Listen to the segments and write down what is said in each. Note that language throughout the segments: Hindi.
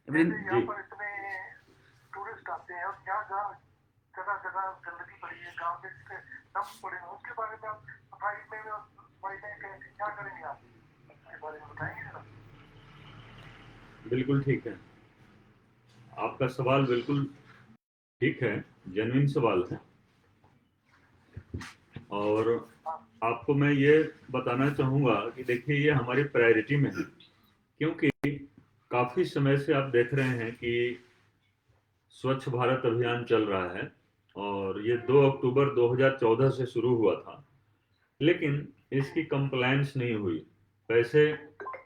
जैसे यहाँ जी पर इतने टूरिस्ट आते हैं और यहाँ जहाँ जगह जगह गंदगी पड़ी है, गार्बेज के डंप पड़े हैं, उसके बारे में आप सफाई में क्या करेंगे आप? इसके बारे में बताएंगे जरा। बिल्कुल ठीक है। आपका सवाल बिल्कुल ठीक है, जेन्युइन सवाल है। और हाँ। आपको मैं ये बताना चाहूँगा कि देखिए ये हमारी प्रायोरिटी में है, क्योंकि काफ़ी समय से आप देख रहे हैं कि स्वच्छ भारत अभियान चल रहा है और ये 2 अक्टूबर 2014 से शुरू हुआ था, लेकिन इसकी कंप्लायंस नहीं हुई। पैसे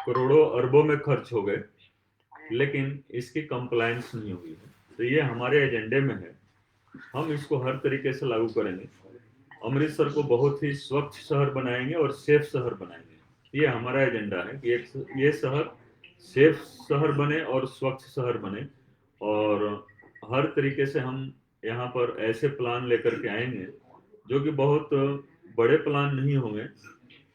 करोड़ों अरबों में खर्च हो गए, जी। लेकिन इसकी कंप्लायंस नहीं हुई है। तो ये हमारे एजेंडे में है, हम इसको हर तरीके से लागू करेंगे। अमृतसर को बहुत ही स्वच्छ शहर बनाएंगे और सेफ शहर बनाएंगे। ये हमारा एजेंडा है कि एक ये शहर सेफ शहर बने और स्वच्छ शहर बने। और हर तरीके से हम यहाँ पर ऐसे प्लान लेकर के आएंगे जो कि बहुत बड़े प्लान नहीं होंगे,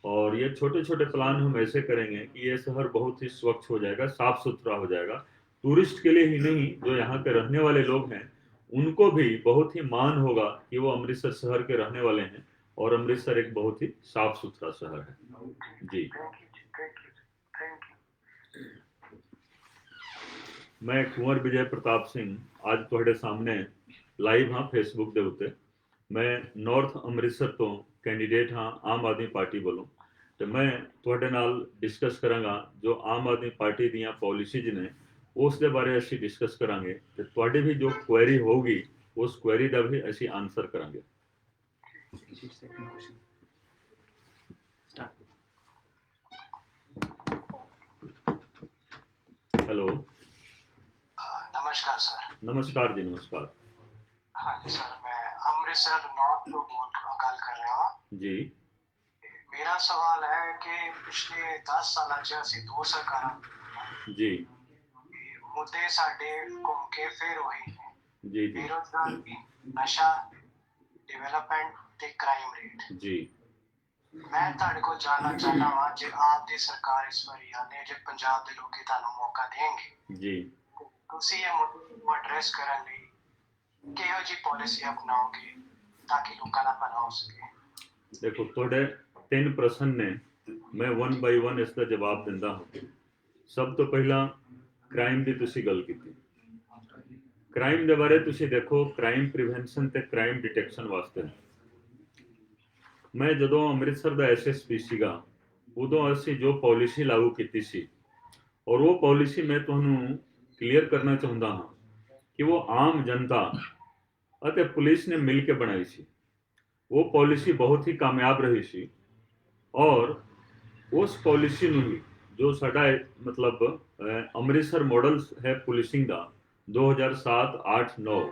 और ये छोटे छोटे प्लान हम ऐसे करेंगे कि ये शहर बहुत ही स्वच्छ हो जाएगा, साफ सुथरा हो जाएगा। टूरिस्ट के लिए ही नहीं, जो यहाँ के रहने वाले लोग हैं उनको भी बहुत ही मान होगा कि वो अमृतसर शहर के रहने वाले हैं, और अमृतसर एक बहुत ही साफ सुथरा शहर है। जी। थैंक यू जी, थैंक यू जी, थैंक यू। मैं कुंवर विजय प्रताप सिंह आज ਤੁਹਾਡੇ ਸਾਹਮਣੇ ਲਾਈਵ ਹਾਂ ਫੇਸਬੁੱਕ ਦੇ ਉੱਤੇ। ਮੈਂ ਨਾਰਥ ਅੰਮ੍ਰਿਤਸਰ ਤੋਂ ਕੈਂਡੀਡੇਟ ਹਾਂ ਆਮ ਆਦਮੀ ਪਾਰਟੀ ਵੱਲੋਂ, ਤੇ ਮੈਂ ਤੁਹਾਡੇ ਨਾਲ ਡਿਸਕਸ ਕਰਾਂਗਾ ਜੋ ਆਮ ਆਦਮੀ ਪਾਰਟੀ ਦੀਆਂ ਪਾਲਿਸੀਜ਼ ਨੇ ਉਸ ਦੇ ਬਾਰੇ ਅਸੀਂ ਡਿਸਕਸ ਕਰਾਂਗੇ, ਤੇ ਤੁਹਾਡੀ ਵੀ ਜੋ ਕੁਐਰੀ ਹੋਊਗੀ ਉਸ ਕੁਐਰੀ ਦਾ ਵੀ ਅਸੀਂ ਆਨਸਰ ਕਰਾਂਗੇ। हेलो। नमस्कार सर। नमस्कार जी, नमस्कार। हाँ जी सर, मैं अमृतसर नॉर्थ तो गल कर रहा हूँ जी मेरा सवाल है कि पिछले 10 साल च ਅਸੀਂ ਦੋ ਸਰਕਾਰਾਂ जी ਮੁੱਦੇ ਸਾਡੇ ਘੁੰਮ ਕੇ ਫਿਰ ਉਹੀ ਨੇ। जी जी ਬੇਰੁਜ਼ਗਾਰੀ, ਨਸ਼ਾ, ਡਿਵੈਲਪਮੈਂਟ ਤੇ ਕ੍ਰਾਈਮ ਰੇਟ। जी ਮੈਂ ਤੁਹਾਡੇ ਕੋਲ ਜਾਣਨਾ ਚਾਹੁੰਦਾ ਹਾਂ ਜੇ ਆਪ ਦੀ ਸਰਕਾਰ ਇਸ ਵਾਰੀ ਆਨੇ ਜੇ ਪੰਜਾਬ ਦੇ ਲੋਕੀ ਤੁਹਾਨੂੰ ਮੌਕਾ ਦੇਣਗੇ, जी ਤੁਸੀਂ ਇਹ ਮੁੱਦੇ ਨੂੰ ਐਡਰੈਸ ਕਰਨ ਲਈ ਕਿਹੋ ਜਿਹੀ ਪਾਲਿਸੀ ਅਪਣਾਓਗੇ ਤਾਂ ਕਿ ਲੋਕਾਂ ਦਾ ਭਲਾ ਹੋ ਸਕੇ? देखो थोड़े 3 प्रश्न ने, मैं वन बाई वन इसका जवाब दिंदा हूँ। सब तो पहला क्राइम की तुसी गल की। क्राइम के बारे तुसी देखो, क्राइम प्रिवेंशन ते क्राइम डिटेक्शन वास्ते मैं जदों अमृतसर का SSP सीगा उदों असी जो पॉलिसी लागू की सी, और वो पॉलिसी मैं तुहानू क्लीयर करना चाहता हाँ कि वो आम जनता अते पुलिस ने मिल के बनाई सी। वो पॉलिसी बहुत ही कामयाब रही सी, और उस पॉलिसी ਨੂੰ ਹੀ ਜੋ ਸਾਡਾ ਮਤਲਬ ਅੰਮ੍ਰਿਤਸਰ ਮਾਡਲ ਹੈ ਪੁਲਿਸਿੰਗ ਦਾ 2007 8 9,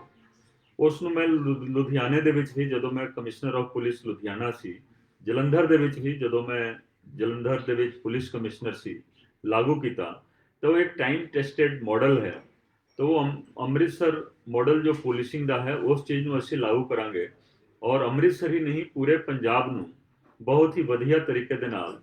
ਉਸ ਨੂੰ ਮੈਂ ਲੁਧਿਆਣੇ ਦੇ ਵਿੱਚ ਹੀ ਜਦੋਂ ਮੈਂ ਕਮਿਸ਼ਨਰ ਆਫ ਪੁਲਿਸ ਲੁਧਿਆਣਾ ਸੀ, ਜਲੰਧਰ ਦੇ ਵਿੱਚ ਹੀ ਜਦੋਂ ਮੈਂ ਜਲੰਧਰ ਦੇ ਵਿੱਚ ਪੁਲਿਸ ਕਮਿਸ਼ਨਰ ਸੀ, ਲਾਗੂ ਕੀਤਾ। ਤਾਂ ਉਹ ਇੱਕ ਟਾਈਮ ਟੈਸਟਡ ਮਾਡਲ ਹੈ। ਤਾਂ ਉਹ ਅੰਮ੍ਰਿਤਸਰ ਮਾਡਲ ਜੋ ਪੁਲਿਸਿੰਗ ਦਾ ਹੈ ਉਸ ਚੀਜ਼ ਨੂੰ ਅਸੀਂ ਲਾਗੂ ਕਰਾਂਗੇ, ਔਰ ਅੰਮ੍ਰਿਤਸਰ ਹੀ ਨਹੀਂ ਪੂਰੇ ਪੰਜਾਬ ਨੂੰ ਬਹੁਤ ਹੀ ਵਧੀਆ ਤਰੀਕੇ ਦੇ ਨਾਲ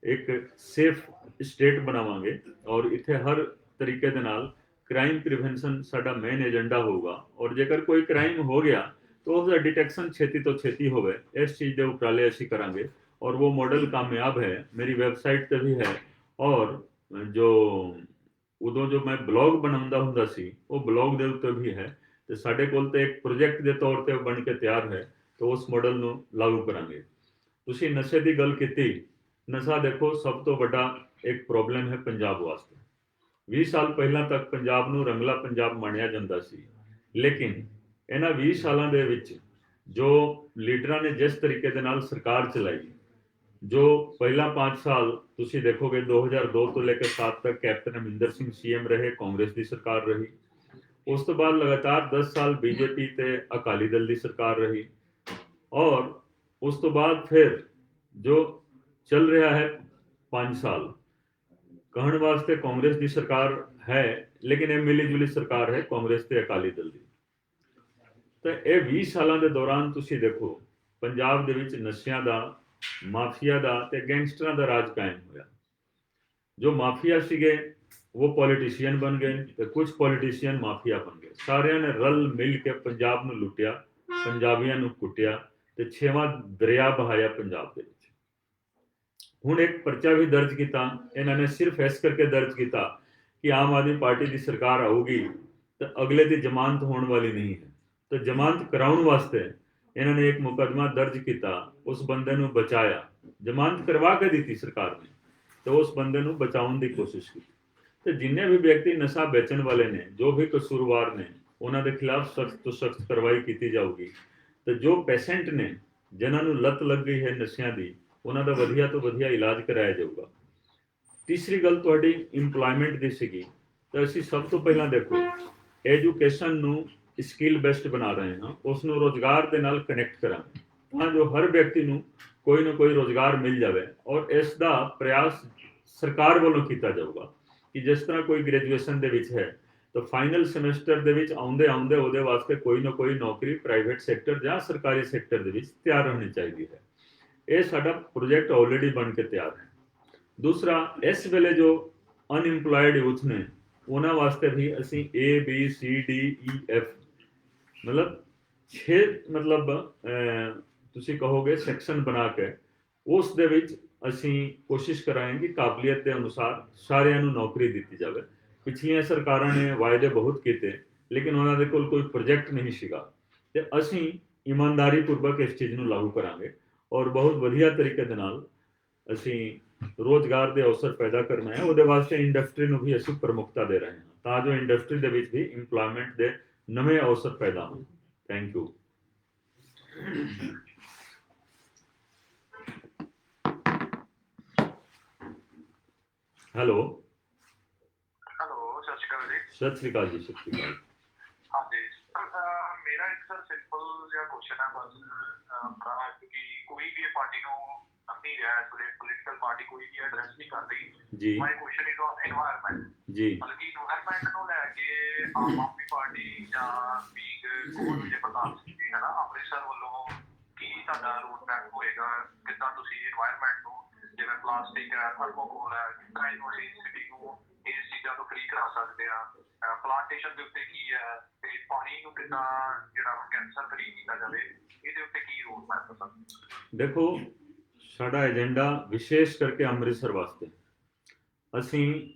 ਇੱਕ ਸੇਫ ਸਟੇਟ ਬਣਾਵਾਂਗੇ। ਔਰ ਇੱਥੇ ਹਰ ਤਰੀਕੇ ਦੇ ਨਾਲ ਕ੍ਰਾਈਮ ਪ੍ਰੀਵੈਂਸ਼ਨ ਸਾਡਾ ਮੇਨ ਏਜੰਡਾ ਹੋਊਗਾ, ਔਰ ਜੇਕਰ ਕੋਈ ਕ੍ਰਾਈਮ ਹੋ ਗਿਆ ਤਾਂ ਉਸਦਾ ਡਿਟੈਕਸ਼ਨ ਛੇਤੀ ਤੋਂ ਛੇਤੀ ਹੋਵੇ, ਇਸ ਚੀਜ਼ ਦੇ ਉਪਰਾਲੇ ਅਸੀਂ ਕਰਾਂਗੇ। ਔਰ वो मॉडल कामयाब है, मेरी वेबसाइट ਤੇ ਵੀ ਹੈ। ਔਰ ਜੋ ਉਦੋਂ ਜੋ ਮੈਂ ਬਲੌਗ ਬਣਾਉਂਦਾ ਹੁੰਦਾ ਸੀ ਉਹ ਬਲੌਗ ਦੇ ਉੱਤੇ ਵੀ ਹੈ, ਤੇ ਸਾਡੇ ਕੋਲ ਤੇ ਇੱਕ ਪ੍ਰੋਜੈਕਟ ਦੇ ਤੌਰ ਤੇ ਬਣ ਕੇ ਤਿਆਰ ਹੈ। ਤਾਂ ਉਸ ਮਾਡਲ ਨੂੰ ਲਾਗੂ ਕਰਾਂਗੇ। ਤੁਸੀਂ ਨਸ਼ੇ ਦੀ ਗੱਲ ਕੀਤੀ। ਨਸ਼ਾ ਦੇਖੋ ਸਭ ਤੋਂ ਵੱਡਾ ਇੱਕ ਪ੍ਰੋਬਲਮ ਹੈ ਪੰਜਾਬ ਵਾਸਤੇ। 20 ਸਾਲ ਪਹਿਲਾਂ ਤੱਕ ਪੰਜਾਬ ਨੂੰ ਰੰਗਲਾ ਪੰਜਾਬ ਮੰਨਿਆ ਜਾਂਦਾ ਸੀ, ਲੇਕਿਨ ਇਹਨਾਂ 20 ਸਾਲਾਂ ਦੇ ਵਿੱਚ ਜੋ ਲੀਡਰਾਂ ਨੇ ਜਿਸ ਤਰੀਕੇ ਦੇ ਨਾਲ ਸਰਕਾਰ ਚਲਾਈ, जो पहला 5 साल तुसी देखोगे 2002 तो लेकर 7 तक कैप्टन अमरिंदर सिंह CM रहे, कांग्रेस की सरकार रही। उस तो बाद लगातार 10 साल बीजेपी ते अकाली दल की सरकार रही, और उस तो बाद फिर जो चल रहा है 5 साल कहण वास्ते कांग्रेस की सरकार है, लेकिन ये मिली जुली सरकार है कांग्रेस ते अकाली दल की। तो ये 20 सालों के दौरान तुसी देखो पंजाब दे विच नशियां दा, माफिया दा ते गैंगस्टरां दा राज कायम होया। जो माफिया सीगे वो पॉलिटिशियन बन गए ਤੇ ਕੁਝ ਪੋਲੀਟੀਸ਼ੀਅਨ ਮਾਫੀਆ ਬਣ ਗਏ। ਸਾਰਿਆਂ ਨੇ ਰਲ ਮਿਲ ਕੇ ਪੰਜਾਬ ਨੂੰ ਲੁੱਟਿਆ, ਪੰਜਾਬੀਆਂ ਨੂੰ ਕੁੱਟਿਆ ਤੇ ਛੇਵਾਂ ਦਰਿਆ ਬਹਾਇਆ ਪੰਜਾਬ ਦੇ ਵਿੱਚ। ਹੁਣ ਇੱਕ ਪਰਚਾ ਵੀ ਦਰਜ ਕੀਤਾ ਇਹਨਾਂ ਨੇ, ਸਿਰਫ ਇਸ ਕਰਕੇ ਦਰਜ ਕੀਤਾ ਕਿ ਆਮ ਆਦਮੀ ਪਾਰਟੀ ਦੀ ਸਰਕਾਰ ਆਊਗੀ ਤਾਂ ਅਗਲੇ ਦੀ ਜ਼ਮਾਨਤ ਹੋਣ ਵਾਲੀ ਨਹੀਂ ਹੈ, ਤਾਂ ਜ਼ਮਾਨਤ ਕਰਾਉਣ ਵਾਸਤੇ ਇਹਨਾਂ ਨੇ ਇੱਕ ਮੁਕੱਦਮਾ ਦਰਜ ਕੀਤਾ, ਉਸ ਬੰਦੇ ਨੂੰ ਬਚਾਇਆ, ਜ਼ਮਾਨਤ ਕਰਵਾ ਕੇ ਦਿੱਤੀ ਸਰਕਾਰ ਨੇ ਤੇ ਉਸ ਬੰਦੇ ਨੂੰ ਬਚਾਉਣ ਦੀ ਕੋਸ਼ਿਸ਼ ਕੀਤੀ। ਤੇ ਜਿੰਨੇ ਵੀ ਵਿਅਕਤੀ ਨਸ਼ਾ ਵੇਚਣ ਵਾਲੇ ਨੇ, ਜੋ ਵੀ ਕਸੂਰਵਾਰ ਨੇ, ਉਹਨਾਂ ਦੇ ਖਿਲਾਫ ਸਖਤ ਤੋਂ ਸਖਤ ਕਾਰਵਾਈ ਕੀਤੀ ਜਾਊਗੀ। ਤੇ ਜੋ ਪੇਸ਼ੈਂਟ ਨੇ ਜਿਨ੍ਹਾਂ ਨੂੰ ਲੱਤ ਲੱਗ ਗਈ ਹੈ ਨਸ਼ਿਆਂ ਦੀ, ਉਹਨਾਂ ਦਾ ਵਧੀਆ ਤੋਂ ਵਧੀਆ ਇਲਾਜ ਕਰਾਇਆ ਜਾਊਗਾ। ਤੀਸਰੀ ਗੱਲ ਤੁਹਾਡੀ ਇੰਪਲੋਇਮੈਂਟ ਦੀ ਸੀਗੀ, ਤਾਂ ਅਸੀਂ ਸਭ ਤੋਂ ਪਹਿਲਾਂ ਦੇਖੋ ਐਜੂਕੇਸ਼ਨ ਨੂੰ ਸਕਿੱਲ ਬੇਸਡ ਬਣਾ ਰਹੇ ਹਾਂ, ਉਸ ਨੂੰ ਰੋਜ਼ਗਾਰ ਦੇ ਨਾਲ ਕਨੈਕਟ ਕਰਾਂਗੇ ਤਾਂ ਜੋ ਹਰ ਵਿਅਕਤੀ ਨੂੰ ਕੋਈ ਨਾ ਕੋਈ ਰੋਜ਼ਗਾਰ ਮਿਲ ਜਾਵੇ। ਔਰ ਇਸ ਦਾ ਪ੍ਰਯਾਸ ਸਰਕਾਰ ਵੱਲੋਂ ਕੀਤਾ ਜਾਊਗਾ ਕਿ ਜਿਸ ਤਰ੍ਹਾਂ ਕੋਈ ਗ੍ਰੈਜੂਏਸ਼ਨ ਦੇ ਵਿੱਚ ਹੈ ਤਾਂ ਫਾਈਨਲ ਸਮੈਸਟਰ ਦੇ ਵਿੱਚ ਆਉਂਦੇ ਆਉਂਦੇ ਉਹਦੇ ਵਾਸਤੇ ਕੋਈ ਨਾ ਕੋਈ ਨੌਕਰੀ ਪ੍ਰਾਈਵੇਟ ਸੈਕਟਰ ਜਾਂ ਸਰਕਾਰੀ ਸੈਕਟਰ ਦੇ ਵਿੱਚ ਤਿਆਰ ਹੋਣੀ ਚਾਹੀਦੀ ਹੈ। ਇਹ ਸਾਡਾ ਪ੍ਰੋਜੈਕਟ ਆਲਰੇਡੀ ਬਣ ਕੇ ਤਿਆਰ ਹੈ। ਦੂਸਰਾ, ਇਸ ਵੇਲੇ ਜੋ ਅਨਇੰਪਲੋਇਡ ਯੂਥ ਨੇ ਉਹਨਾਂ ਵਾਸਤੇ ਵੀ ਅਸੀਂ ABCDEF ਮਤਲਬ 6 ਤੁਸੀਂ ਕਹੋਗੇ ਸੈਕਸ਼ਨ ਬਣਾ ਕੇ ਉਸ ਦੇ ਵਿੱਚ ਅਸੀਂ ਕੋਸ਼ਿਸ਼ ਕਰਾਂਗੇ ਕਿ ਕਾਬਲੀਅਤ ਦੇ ਅਨੁਸਾਰ ਸਾਰਿਆਂ ਨੂੰ ਨੌਕਰੀ ਦਿੱਤੀ ਜਾਵੇ। ਪਿਛਲੀਆਂ ਸਰਕਾਰਾਂ ਨੇ ਵਾਅਦੇ ਬਹੁਤ ਕੀਤੇ ਲੇਕਿਨ ਉਹਨਾਂ ਦੇ ਕੋਲ ਕੋਈ ਪ੍ਰੋਜੈਕਟ ਨਹੀਂ ਸੀਗਾ ਤੇ ਅਸੀਂ ਇਮਾਨਦਾਰੀ ਪੂਰਵਕ ਇਸ ਚੀਜ਼ ਨੂੰ ਲਾਗੂ ਕਰਾਂਗੇ ਔਰ ਬਹੁਤ ਵਧੀਆ ਤਰੀਕੇ ਦੇ ਨਾਲ ਅਸੀਂ ਰੋਜ਼ਗਾਰ ਦੇ ਅਵਸਰ ਪੈਦਾ ਕਰਨਾ ਹੈ। ਉਹਦੇ ਵਾਸਤੇ ਇੰਡਸਟਰੀ ਨੂੰ ਵੀ ਅਸੀਂ ਪ੍ਰਮੁਖਤਾ ਦੇ ਰਹੇ ਹਾਂ ਤਾਂ ਜੋ ਇੰਡਸਟਰੀ ਦੇ ਵਿੱਚ ਵੀ ਇੰਪਲੋਇਮੈਂਟ ਦੇ ਨਵੇਂ ਅਵਸਰ ਪੈਦਾ ਹੋਣ। Thank you. ਹੈਲੋ ਹੈਲੋ, ਸਤਿ ਸ਼੍ਰੀ ਅਕਾਲ ਜੀ। ਸਤਿ ਸ੍ਰੀ ਅਕਾਲ ਜੀ। ਸਤਿ ਸ੍ਰੀ ਅਕਾਲ। ਹਾਂਜੀ ਸਰ, ਮੇਰਾ ਇੱਕ ਸਰ ਸਿੰਪਲ ਜਿਹਾ ਕੁਐਸਚਨ ਹੈ ਬਸ, ਕਿ ਕੋਈ ਵੀ ਪਾਰਟੀ ਨੂੰ ਨਹੀਂ ਰਿਹਾ ਪੋਲੀਟੀਕਲ ਪਾਰਟੀ ਕੋਈ ਵੀ ਐਡਰੈਸ ਨਹੀਂ ਕਰ ਰਹੀ ਜੀ। ਮਾਈ ਕੁਐਸਚਨ ਇਜ਼ ਔਨ এনवायरमेंट ਜੀ। ਮਤਲਬ ਕਿ এনवायरमेंट ਨੂੰ ਲੈ ਕੇ ਆਮ ਆਦਮੀ ਪਾਰਟੀ ਜਾਂ ਬੀਗ ਕੋਲ ਜੇ ਪ੍ਰਧਾਨ ਜੀ ਹੈ ਨਾ ਅੰਮ੍ਰਿਤਸਰ ਵੱਲੋਂ ਕੀ ਤੁਹਾਡਾ ਰੋਡ ਮੈਪ ਹੋਏਗਾ, ਕਿੱਦਾਂ ਤੁਸੀਂ এনवायरमेंट ਨੂੰ ਜਿਵੇਂ ਪਲਾਸਟਿਕ ਹੈ, ਥਰਮੋਕੋਲ ਹੈ, ਕਿੱਦਾਂ ਇਹਨੂੰ ਅਸੀਂ ਸਿਟੀ ਨੂੰ ਇਸ ਚੀਜ਼ਾਂ ਤੋਂ ਫ੍ਰੀ ਕਰਾ ਸਕਦੇ ਹਾਂ, ਪਲਾਂਟੇਸ਼ਨ ਦੇ ਉੱਤੇ ਕੀ ਹੈ ਤੇ ਪਾਣੀ ਨੂੰ ਕਿੱਦਾਂ ਜਿਹੜਾ ਕੈਂਸਰ ਫ੍ਰੀ ਕੀਤਾ ਜਾਵੇ, ਇਹਦੇ ਉੱਤੇ ਕੀ ਰੋਡ ਮੈਪ ਹੈ ਸਰ? ਦੇਖੋ ਸਾਡਾ ਏਜੰਡਾ ਵਿਸ਼ੇਸ਼ ਕਰਕੇ ਅੰਮ੍ਰਿਤਸਰ ਵਾਸਤੇ, ਅਸੀਂ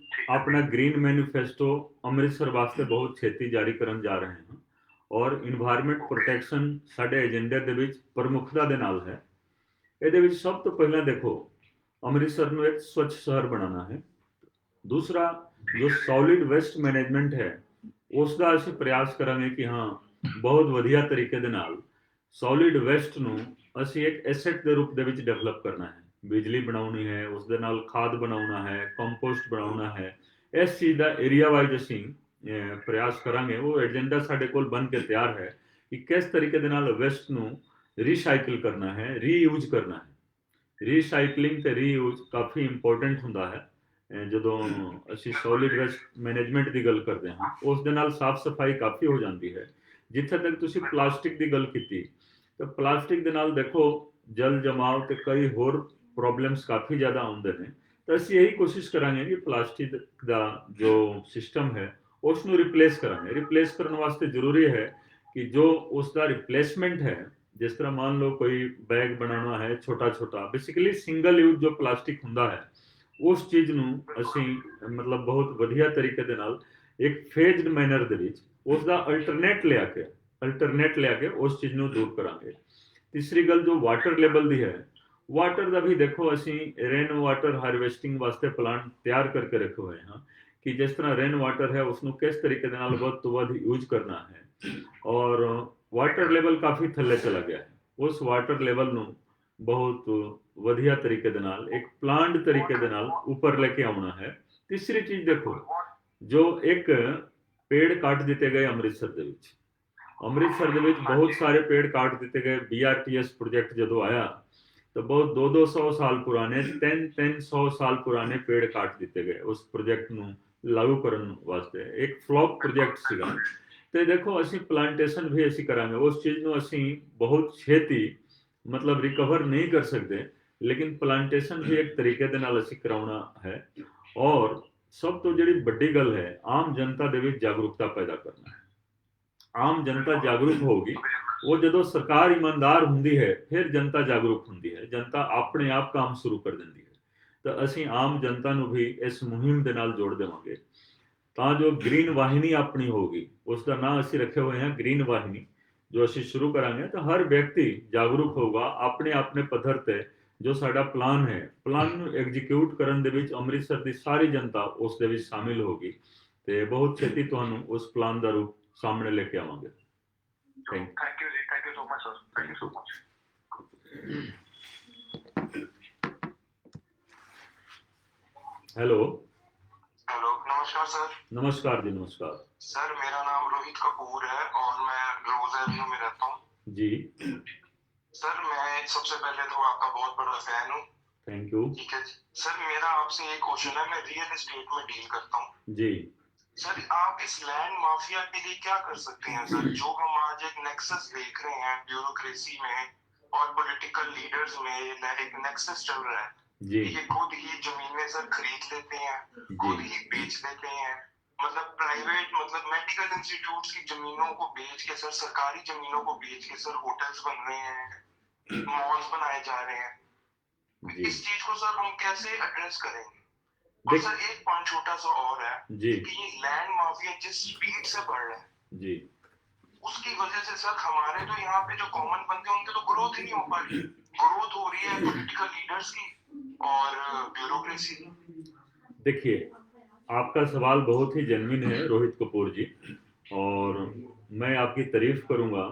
ਆਪਣਾ ਗ੍ਰੀਨ ਮੈਨੀਫੈਸਟੋ ਅੰਮ੍ਰਿਤਸਰ ਵਾਸਤੇ ਬਹੁਤ ਛੇਤੀ ਜਾਰੀ ਕਰਨ ਜਾ ਰਹੇ ਹਾਂ ਔਰ ਇਨਵਾਇਰਨਮੈਂਟ ਪ੍ਰੋਟੈਕਸ਼ਨ ਸਾਡੇ ਏਜੰਡੇ ਦੇ ਵਿੱਚ ਪ੍ਰਮੁਖਤਾ ਦੇ ਨਾਲ ਹੈ। ਇਹਦੇ ਵਿੱਚ ਸਭ ਤੋਂ ਪਹਿਲਾਂ ਦੇਖੋ ਅੰਮ੍ਰਿਤਸਰ ਨੂੰ ਇੱਕ ਸਵੱਛ ਸ਼ਹਿਰ ਬਣਾਉਣਾ ਹੈ। ਦੂਸਰਾ, ਜੋ ਸੋਲਿਡ ਵੇਸਟ ਮੈਨੇਜਮੈਂਟ ਹੈ ਉਸ ਦਾ ਅਸੀਂ ਪ੍ਰਯਾਸ ਕਰਾਂਗੇ ਕਿ ਹਾਂ ਬਹੁਤ ਵਧੀਆ ਤਰੀਕੇ ਦੇ ਨਾਲ ਸੋਲਿਡ ਵੇਸਟ ਨੂੰ ਅਸੀਂ ਇੱਕ ਐਸੈਟ ਦੇ ਰੂਪ ਦੇ ਵਿੱਚ ਡਿਵੈਲਪ ਕਰਨਾ ਹੈ। ਬਿਜਲੀ ਬਣਾਉਣੀ ਹੈ, ਉਸ ਦੇ ਨਾਲ ਖਾਦ ਬਣਾਉਣਾ ਹੈ, ਕੰਪੋਸਟ ਬਣਾਉਣਾ ਹੈ। ਇਸ ਚੀਜ਼ ਦਾ ਏਰੀਆ ਵਾਈਜ਼ ਅਸੀਂ ਪ੍ਰਯਾਸ ਕਰਾਂਗੇ। ਉਹ ਏਜੰਡਾ ਸਾਡੇ ਕੋਲ ਬਣ ਕੇ ਤਿਆਰ ਹੈ ਕਿ ਕਿਸ ਤਰੀਕੇ ਦੇ ਨਾਲ ਵੇਸਟ ਨੂੰ ਰੀਸਾਈਕਲ ਕਰਨਾ ਹੈ, ਰੀਯੂਜ਼ ਕਰਨਾ ਹੈ। ਰੀਸਾਈਕਲਿੰਗ ਤੇ ਰੀਯੂਜ਼ ਕਾਫੀ ਇੰਪੋਰਟੈਂਟ ਹੁੰਦਾ ਹੈ। ਜਦੋਂ ਅਸੀਂ ਸੋਲਿਡ ਵੇਸਟ ਮੈਨੇਜਮੈਂਟ ਦੀ ਗੱਲ ਕਰਦੇ ਹਾਂ ਉਸ ਦੇ ਨਾਲ ਸਾਫ਼ ਸਫਾਈ ਕਾਫੀ ਹੋ ਜਾਂਦੀ ਹੈ। ਜਿੱਥੇ ਤੱਕ ਤੁਸੀਂ ਪਲਾਸਟਿਕ ਦੀ ਗੱਲ ਕੀਤੀ ਤਾਂ ਪਲਾਸਟਿਕ ਦੇ ਨਾਲ ਦੇਖੋ ਜਲ ਜਮਾਵ ਤੇ ਕਈ ਹੋਰ ਪ੍ਰੋਬਲਮਸ ਕਾਫੀ ਜ਼ਿਆਦਾ ਆਉਂਦੇ ਨੇ। ਤਾਂ ਅਸੀਂ ਇਹੀ ਕੋਸ਼ਿਸ਼ ਕਰਾਂਗੇ ਕਿ ਪਲਾਸਟਿਕ ਦਾ ਜੋ ਸਿਸਟਮ ਹੈ ਉਸ ਨੂੰ ਰਿਪਲੇਸ ਕਰਾਂਗੇ। ਰਿਪਲੇਸ ਕਰਨ ਵਾਸਤੇ ਜ਼ਰੂਰੀ ਹੈ ਕਿ ਜੋ ਉਸ ਦਾ ਰਿਪਲੇਸਮੈਂਟ ਹੈ, ਜਿਸ ਤਰ੍ਹਾਂ ਮੰਨ ਲਓ ਕੋਈ ਬੈਗ ਬਣਾਉਣਾ ਹੈ ਛੋਟਾ ਛੋਟਾ, ਬੇਸਿਕਲੀ ਸਿੰਗਲ ਯੂਜ਼ ਜੋ ਪਲਾਸਟਿਕ ਹੁੰਦਾ ਹੈ ਉਸ ਚੀਜ਼ ਨੂੰ ਅਸੀਂ ਮਤਲਬ ਬਹੁਤ ਵਧੀਆ ਤਰੀਕੇ ਦੇ ਨਾਲ ਇੱਕ ਫੇਜ਼ਡ ਮੈਨਰ ਦੇ ਵਿੱਚ ਉਸ ਦਾ ਅਲਟਰਨੇਟ ਲਿਆ ਕੇ ਉਸ ਚੀਜ਼ ਨੂੰ ਦੂਰ ਕਰਾਂਗੇ। ਤੀਸਰੀ ਗੱਲ ਜੋ ਵਾਟਰ ਲੈਵਲ ਦੀ ਹੈ, ਵਾਟਰ ਦਾ ਵੀ ਦੇਖੋ ਅਸੀਂ ਰੇਨ ਵਾਟਰ ਹਾਰਵੈਸਟਿੰਗ ਵਾਸਤੇ ਪਲਾਨ ਤਿਆਰ ਕਰਕੇ ਰੱਖੇ ਹੋਏ ਹਾਂ ਕਿ ਜਿਸ ਤਰ੍ਹਾਂ ਰੇਨ ਵਾਟਰ ਹੈ ਉਸ ਨੂੰ ਕਿਸ ਤਰੀਕੇ ਦੇ ਨਾਲ ਵੱਧ ਤੋਂ ਵੱਧ ਯੂਜ਼ ਕਰਨਾ ਹੈ। ਔਰ ਵਾਟਰ ਲੈਵਲ ਕਾਫੀ ਥੱਲੇ ਚਲਾ ਗਿਆ ਹੈ, ਉਸ ਵਾਟਰ ਲੈਵਲ ਨੂੰ ਬਹੁਤ ਵਧੀਆ ਤਰੀਕੇ ਦੇ ਨਾਲ ਇੱਕ ਪਲਾਨਡ ਤਰੀਕੇ ਦੇ ਨਾਲ ਉੱਪਰ ਲੈ ਕੇ ਆਉਣਾ ਹੈ। ਤੀਸਰੀ ਚੀਜ਼ ਦੇਖੋ ਜੋ ਇੱਕ ਪੇੜ ਕੱਟ ਦਿੱਤੇ ਗਏ ਅੰਮ੍ਰਿਤਸਰ ਦੇ ਵਿੱਚ ਬਹੁਤ ਸਾਰੇ ਪੇੜ ਕੱਟ ਦਿੱਤੇ ਗਏ। BRTS ਪ੍ਰੋਜੈਕਟ ਜਦੋਂ ਆਇਆ ਤਾਂ ਬਹੁਤ 200 ਸਾਲ ਪੁਰਾਣੇ 300 ਸਾਲ ਪੁਰਾਣੇ ਪੇੜ ਕੱਟ ਦਿੱਤੇ ਗਏ ਉਸ ਪ੍ਰੋਜੈਕਟ ਨੂੰ ਲਾਗੂ ਕਰਨ ਵਾਸਤੇ। ਇੱਕ ਫਲॉप ਪ੍ਰੋਜੈਕਟ ਸੀਗਾ ਤੇ ਦੇਖੋ ਅਸੀਂ ਪਲਾਂਟੇਸ਼ਨ ਵੀ ਅਸੀਂ ਕਰਾਂਗੇ। ਉਸ ਚੀਜ਼ ਨੂੰ ਅਸੀਂ ਬਹੁਤ ਛੇਤੀ ਮਤਲਬ ਰਿਕਵਰ ਨਹੀਂ ਕਰ ਸਕਦੇ ਲੇਕਿਨ ਪਲਾਂਟੇਸ਼ਨ ਵੀ ਇੱਕ ਤਰੀਕੇ ਦੇ ਨਾਲ ਅਸੀਂ ਕਰਾਉਣਾ ਹੈ। और सब तो ਜਿਹੜੀ ਵੱਡੀ ਗੱਲ ਹੈ ਆਮ ਜਨਤਾ ਦੇ ਵਿੱਚ ਜਾਗਰੂਕਤਾ ਪੈਦਾ ਕਰਨਾ ਹੈ। ਆਮ ਜਨਤਾ ਜਾਗਰੂਕ ਹੋਗੀ, ਉਹ ਜਦੋਂ ਸਰਕਾਰ ਇਮਾਨਦਾਰ ਹੁੰਦੀ ਹੈ ਫਿਰ ਜਨਤਾ ਜਾਗਰੂਕ ਹੁੰਦੀ ਹੈ, ਜਨਤਾ ਆਪਣੇ ਆਪ ਕੰਮ ਸ਼ੁਰੂ ਕਰ ਦਿੰਦੀ ਹੈ। ਤਾਂ ਅਸੀਂ ਆਮ ਜਨਤਾ ਨੂੰ ਵੀ ਇਸ ਮੁਹਿੰਮ ਦੇ ਨਾਲ ਜੋੜ ਦੇਵਾਂਗੇ ਤਾਂ ਜੋ ਗ੍ਰੀਨ ਵਾਹਿਨੀ ਆਪਣੀ ਹੋਗੀ, ਉਸ ਦਾ ਨਾਂ ਅਸੀਂ ਰੱਖੇ ਹੋਏ ਹਾਂ ਗ੍ਰੀਨ ਵਾਹਿਨੀ, ਜੋ ਅਸੀਂ ਸ਼ੁਰੂ ਕਰਾਂਗੇ ਤਾਂ ਹਰ ਵਿਅਕਤੀ ਜਾਗਰੂਕ ਹੋਗਾ ਆਪਣੇ ਆਪਣੇ ਪੱਧਰ ਤੇ। ਜੋ ਸਾਡਾ ਪਲਾਨ ਹੈ, ਪਲਾਨ ਨੂੰ ਐਗਜ਼ੀਕਿਊਟ ਕਰਨ ਦੇ ਵਿੱਚ ਅੰਮ੍ਰਿਤਸਰ ਦੀ ਸਾਰੀ ਜਨਤਾ ਉਸ ਦੇ ਵਿੱਚ ਸ਼ਾਮਿਲ ਹੋਗੀ ਤੇ ਬਹੁਤ ਛੇਤੀ ਤੁਹਾਨੂੰ ਉਸ ਪਲਾਨ ਦਾ ਰੂਪ ਸਾਹਮਣੇ ਲੈ ਕੇ ਆਵਾਂਗੇ। थैंक यू जी, thank you so much sir, thank you so much. Hello. Hello, नमस्कार सर। नमस्कार जी, नमस्कार। सर मेरा नाम रोहित कपूर है और मैं रोज एवेन्यू में रहता हूँ जी। सर मैं सबसे पहले तो आपका बहुत बड़ा फैन हूँ। Thank you. ठीक है सर, मेरा आपसे एक क्वेश्चन है, मैं रियल एस्टेट में डील करता हूँ जी। सर। आप इस लैंड माफिया के लिए क्या कर सकते हैं सर, जो हम आज एक नेक्सस देख रहे हैं ब्यूरोक्रेसी में और पॉलिटिकल लीडर्स में, एक नेक्सस चल रहा है जी। ये खुद ही जमीनें सर खरीद लेते हैं, खुद ही बेच देते हैं, मतलब प्राइवेट, मतलब मेडिकल इंस्टीट्यूट्स की जमीनों को बेच के सर, सरकारी जमीनों को बेच के सर होटल्स बन रहे हैं, मॉल्स बनाए जा रहे हैं। जी। इस चीज को सर हम कैसे एड्रेस करेंगे? और सर एक पॉइंट छोटा सा और है जी कि ये लैंड माफिया जिस स्पीड से बढ़ रहा है जी, उसकी वजह से सर हमारे तो यहाँ पे जो कॉमन बंदे उनके तो ग्रोथ ही नहीं हो पा रही। ग्रोथ हो रही है पॉलिटिकल लीडर्स की और ब्यूरोक्रेसी की। देखिए आपका सवाल बहुत ही जेन्युइन है रोहित कपूर जी, और मैं आपकी तारीफ करूंगा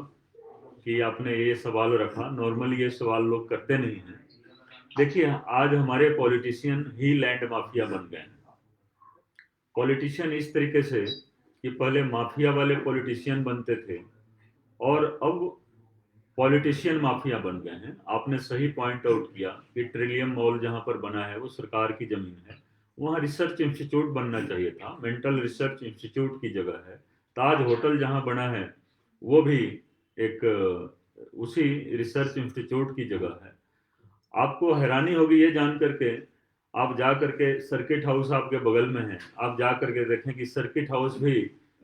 कि आपने ये सवाल रखा। नॉर्मली ये सवाल लोग करते नहीं हैं। देखिए आज हमारे पॉलिटिशियन ही लैंड माफिया बन गए हैं। पॉलिटिशियन इस तरीके से कि पहले माफिया वाले पॉलिटिशियन बनते थे और अब पॉलिटिशियन माफिया बन गए हैं। आपने सही पॉइंट आउट किया कि ट्रिलियम मॉल जहां पर बना है वो सरकार की जमीन है, वहां रिसर्च इंस्टीट्यूट बनना चाहिए था, मेंटल रिसर्च इंस्टीट्यूट की जगह है। ताज होटल जहां बना है वो भी एक उसी रिसर्च इंस्टीट्यूट की जगह है। आपको हैरानी होगी ये जान करके, आप जा करके सर्किट हाउस आपके बगल में है, आप जा करके देखें कि सर्किट हाउस भी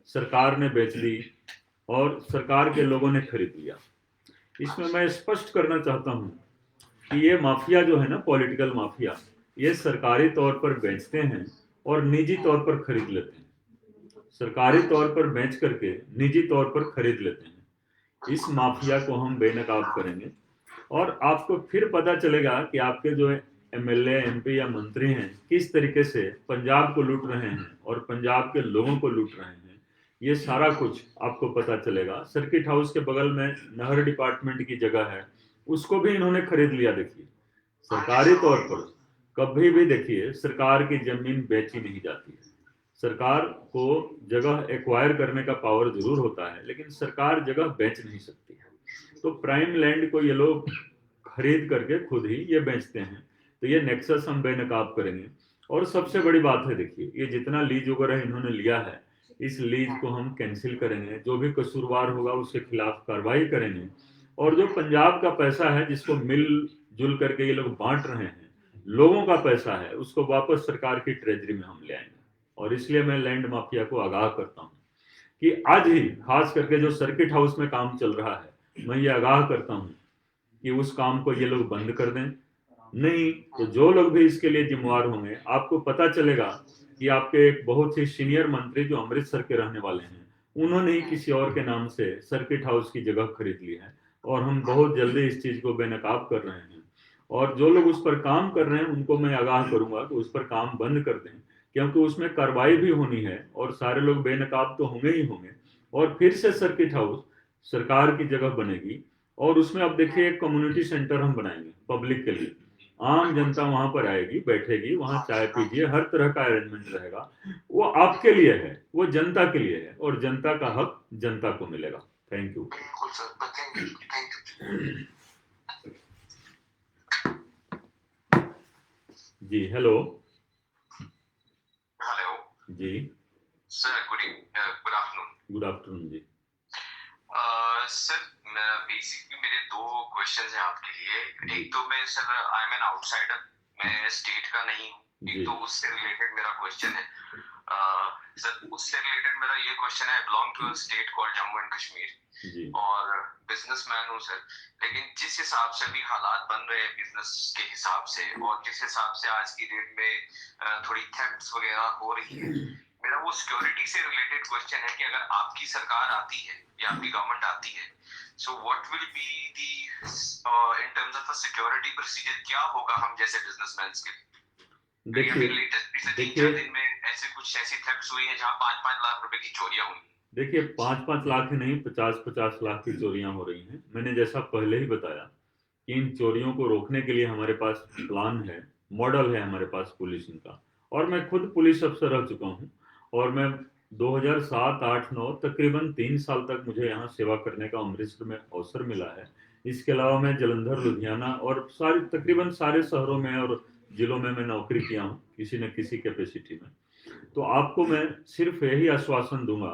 सरकार ने बेच दी और सरकार के लोगों ने खरीद लिया। इसमें मैं स्पष्ट करना चाहता हूं कि ये माफिया जो है ना, पॉलिटिकल माफिया, ये सरकारी तौर पर बेचते हैं और निजी तौर पर खरीद लेते हैं। सरकारी तौर पर बेच करके निजी तौर पर खरीद लेते हैं। इस माफिया को हम बेनकाब करेंगे और आपको फिर पता चलेगा कि आपके जो एमएलए, एमपी या मंत्री हैं किस तरीके से पंजाब को लूट रहे हैं और पंजाब के लोगों को लूट रहे हैं। ये सारा कुछ आपको पता चलेगा। सर्किट हाउस के बगल में नहर डिपार्टमेंट की जगह है, उसको भी इन्होंने खरीद लिया। देखिए सरकारी तौर पर कभी भी देखिए सरकार की जमीन बेची नहीं जाती है। सरकार को जगह एक्वायर करने का पावर जरूर होता है, लेकिन सरकार जगह बेच नहीं सकती है। तो प्राइम लैंड को ये लोग खरीद करके खुद ही ये बेचते हैं। तो ये नेक्सस हम बेनकाब करेंगे। और सबसे बड़ी बात है, देखिए ये जितना लीज वगैरह इन्होंने लिया है, इस लीज को हम कैंसिल करेंगे। जो भी कसूरवार होगा उसके खिलाफ कार्रवाई करेंगे। और जो पंजाब का पैसा है जिसको मिल जुल करके ये लोग बांट रहे हैं, लोगों का पैसा है, उसको वापस सरकार की ट्रेजरी में हम ले आएंगे। और इसलिए मैं लैंड माफिया को आगाह करता हूं कि आज ही खास करके जो सर्किट हाउस में काम चल रहा है, मैं ये आगाह करता हूं कि उस काम को ये लोग बंद कर दें। नहीं तो जो लोग भी इसके लिए जिम्मेवार होंगे, आपको पता चलेगा कि आपके एक बहुत ही सीनियर मंत्री जो अमृतसर के रहने वाले हैं, उन्होंने ही किसी और के नाम से सर्किट हाउस की जगह खरीद ली है। और हम बहुत जल्दी इस चीज को बेनकाब कर रहे हैं। और जो लोग उस पर काम कर रहे हैं उनको मैं आगाह करूंगा कि उस पर काम बंद कर दें, क्योंकि उसमें कार्रवाई भी होनी है और सारे लोग बेनकाब तो होंगे ही होंगे। और फिर से सर्किट हाउस सरकार की जगह बनेगी और उसमें अब देखिए एक कम्युनिटी सेंटर हम बनाएंगे पब्लिक के लिए। आम जनता वहां पर आएगी, बैठेगी, वहां चाय पीजिए, हर तरह का अरेंजमेंट रहेगा। वो आपके लिए है, वो जनता के लिए है और जनता का हक जनता को मिलेगा। Thank you. बिल्कुल sir, thank you, thank you. जी हेलो। हेलो जी sir, good afternoon. Good afternoon जी। सर बेसिकली मेरे दो क्वेश्चंस हैं आपके लिए। एक तो मैं sir, I am an outsider, मैं स्टेट का नहीं हूँ, जी एक तो उससे रिलेटेड मेरा क्वेश्चन है। सर उससे रिलेटेड मेरा ये क्वेश्चन है, belong to a state called Jammu and Kashmir जी और बिजनेसमैन हूँ सर, लेकिन जिस हिसाब से अभी हालात बन रहे हैं बिजनेस के हिसाब से और जिस हिसाब से आज की डेट में थोड़ी थेफ्ट्स वगैरह हो रही है, मेरा वो सिक्योरिटी से रिलेटेड क्वेश्चन है कि अगर आपकी सरकार आती है या आपकी गवर्नमेंट आती है, so what will be the in terms of a security procedure, क्या होगा हम जैसे बिजनेसमैन के लिए? देखिए लेटेस्ट पिछले 3-4 देखिए दिन में कुछ ऐसी थेफ्ट्स हुई है जहां 5-5 लाख रुपए की चोरियां हुई। देखिए 5-5 लाख ही नहीं, 50-50 लाख की चोरियां हो रही हैं। मैंने जैसा पहले ही बताया कि इन चोरियों को रोकने के लिए हमारे पास प्लान है, मॉडल है हमारे पास पुलिसिंग का। और मैं खुद पुलिस अफसर रह चुका हूं और मैं 2007, 8, 9 तकरीबन 3 साल तक मुझे यहाँ सेवा करने का अमृतसर में अवसर मिला है। इसके अलावा मैं जलंधर, लुधियाना और तकरीबन सारे शहरों में और जिलों में मैं नौकरी किया हूँ किसी न किसी कैपेसिटी में। तो आपको मैं सिर्फ यही आश्वासन दूंगा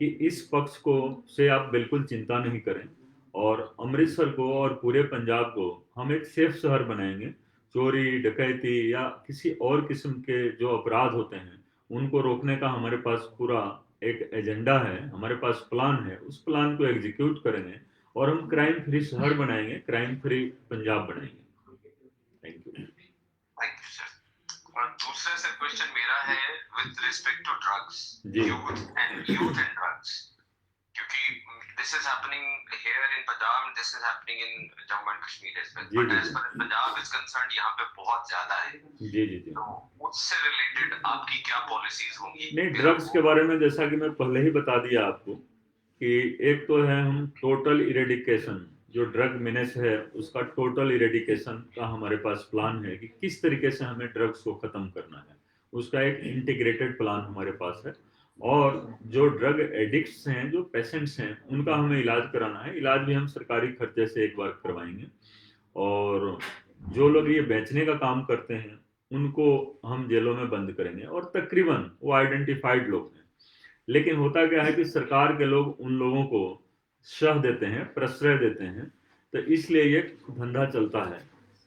कि इस पक्ष को से आप बिल्कुल चिंता नहीं करें और अमृतसर को और पूरे पंजाब को हम एक सेफ शहर बनाएंगे। चोरी, डकैती या किसी और किस्म के जो अपराध होते हैं उनको रोकने का हमारे पास पूरा एक एजेंडा है, हमारे पास प्लान है। उस प्लान को एग्जीक्यूट करेंगे और हम क्राइम फ्री शहर बनाएंगे, क्राइम फ्री पंजाब बनाएंगे। Thank you. Thank you sir. और दूसरा सर क्वेश्चन मेरा है विद रिस्पेक्ट टू ड्रग्स, जी यूथ एंड ड्रग्स, क्योंकि this is happening here in Punjab and this is happening in Jammu and Kashmir as well, जी बट जी as per Punjab is concerned यहाँ पे बहुत ज्यादा है। जी जी जी तो उससे रिलेटेड आपकी क्या पॉलिसीज होंगी? नहीं, ड्रग्स के बारे में जैसा कि मैं पहले ही बता दिया आपको कि एक तो है हम टोटल इरेडिकेशन, जो ड्रग मीनेस है उसका टोटल इरेडिकेशन का हमारे पास प्लान है कि किस तरीके से हमें ड्रग्स को खत्म करना है। उसका एक इंटीग्रेटेड प्लान हमारे पास है। और जो ड्रग एडिक्ट्स हैं, जो पेशेंट्स हैं, उनका हमें इलाज कराना है। इलाज भी हम सरकारी खर्चे से एक बार करवाएंगे। और जो लोग ये बेचने का काम करते हैं उनको हम जेलों में बंद करेंगे और तकरीबन वो आइडेंटिफाइड लोग हैं। लेकिन होता क्या है कि सरकार के लोग उन लोगों को शह देते हैं, प्रश्रय देते हैं, तो इसलिए ये धंधा चलता है।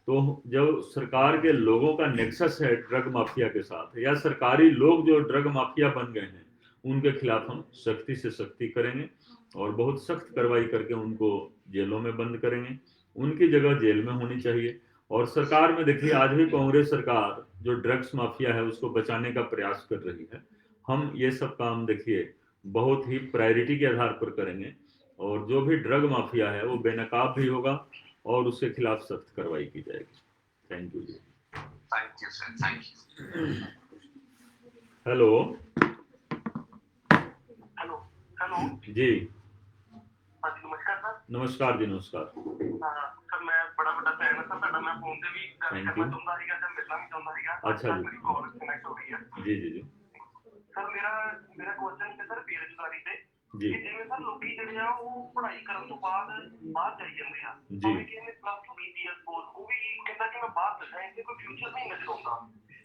तो जब सरकार के लोगों का नेक्सस है ड्रग माफिया के साथ या सरकारी लोग जो ड्रग माफिया बन गए हैं उनके खिलाफ हम सख्ती से सख्ती करेंगे और बहुत सख्त कार्रवाई करके उनको जेलों में बंद करेंगे। उनकी जगह जेल में होनी चाहिए। और सरकार में देखिए आज भी कांग्रेस सरकार जो ड्रग्स माफिया है उसको बचाने का प्रयास कर रही है। हम ये सब काम देखिए बहुत ही प्रायोरिटी के आधार पर करेंगे और जो भी ड्रग माफिया है वो बेनकाब भी होगा और उसके खिलाफ सख्त कार्रवाई की जाएगी। थैंक यू जी। Thank you sir, thank you. Hello hello hello जी, हाँ जी नमस्कार सर। नमस्कार जी, नमस्कार। सर मैं बड़ा ਵੱਡਾ ਫੈਨ ਹਾਂ ਸਰ, ਮੈਂ ਫੋਨ ਤੇ ਵੀ ਗੱਲ Thank ਕਰਨਾ you। ਚਾਹੁੰਦਾ ਸੀਗਾ ਤੇ ਮਿਲਣਾ ਵੀ ਚਾਹੁੰਦਾ ਸੀਗਾ। अच्छा जी। ਮੇਰੀ ਕਾਲ ਕਨੈਕਟ ਹੋ ਗਈ ਹੈ जी जी जी ਸਰ। ਮੇਰਾ ਕੁਐਸਚਨ ਹੈ ਸਰ ਬੇਰੁਜ਼ਗਾਰੀ ਤੇ जी ਕਿ ਜਿਵੇਂ ਸਰ ਲੋਕੀ ਜਿਹੜੇ ਆ ਉਹ ਪੜ੍ਹਾਈ ਕਰਨ ਤੋਂ ਬਾਅਦ ਬਾਹਰ ਚਲੇ ਜਾਂਦੇ ਆ, ਜੀ। ਭਾਵੇਂ ਕਿ ਇਹਨੇ ਪਲੱਸ 2 ਕੀਤੀ ਆ ਸਪੋਜ਼, ਉਹ ਵੀ ਕਹਿੰਦਾ ਕਿ ਮੈਂ ਬਾਹਰ ਚੱਲਣਾ, ਇਹਦੇ ਕੋਈ ਫਿਊਚਰ ਨਹੀਂ ਨਜ਼ਰ ਆਉਂਦਾ।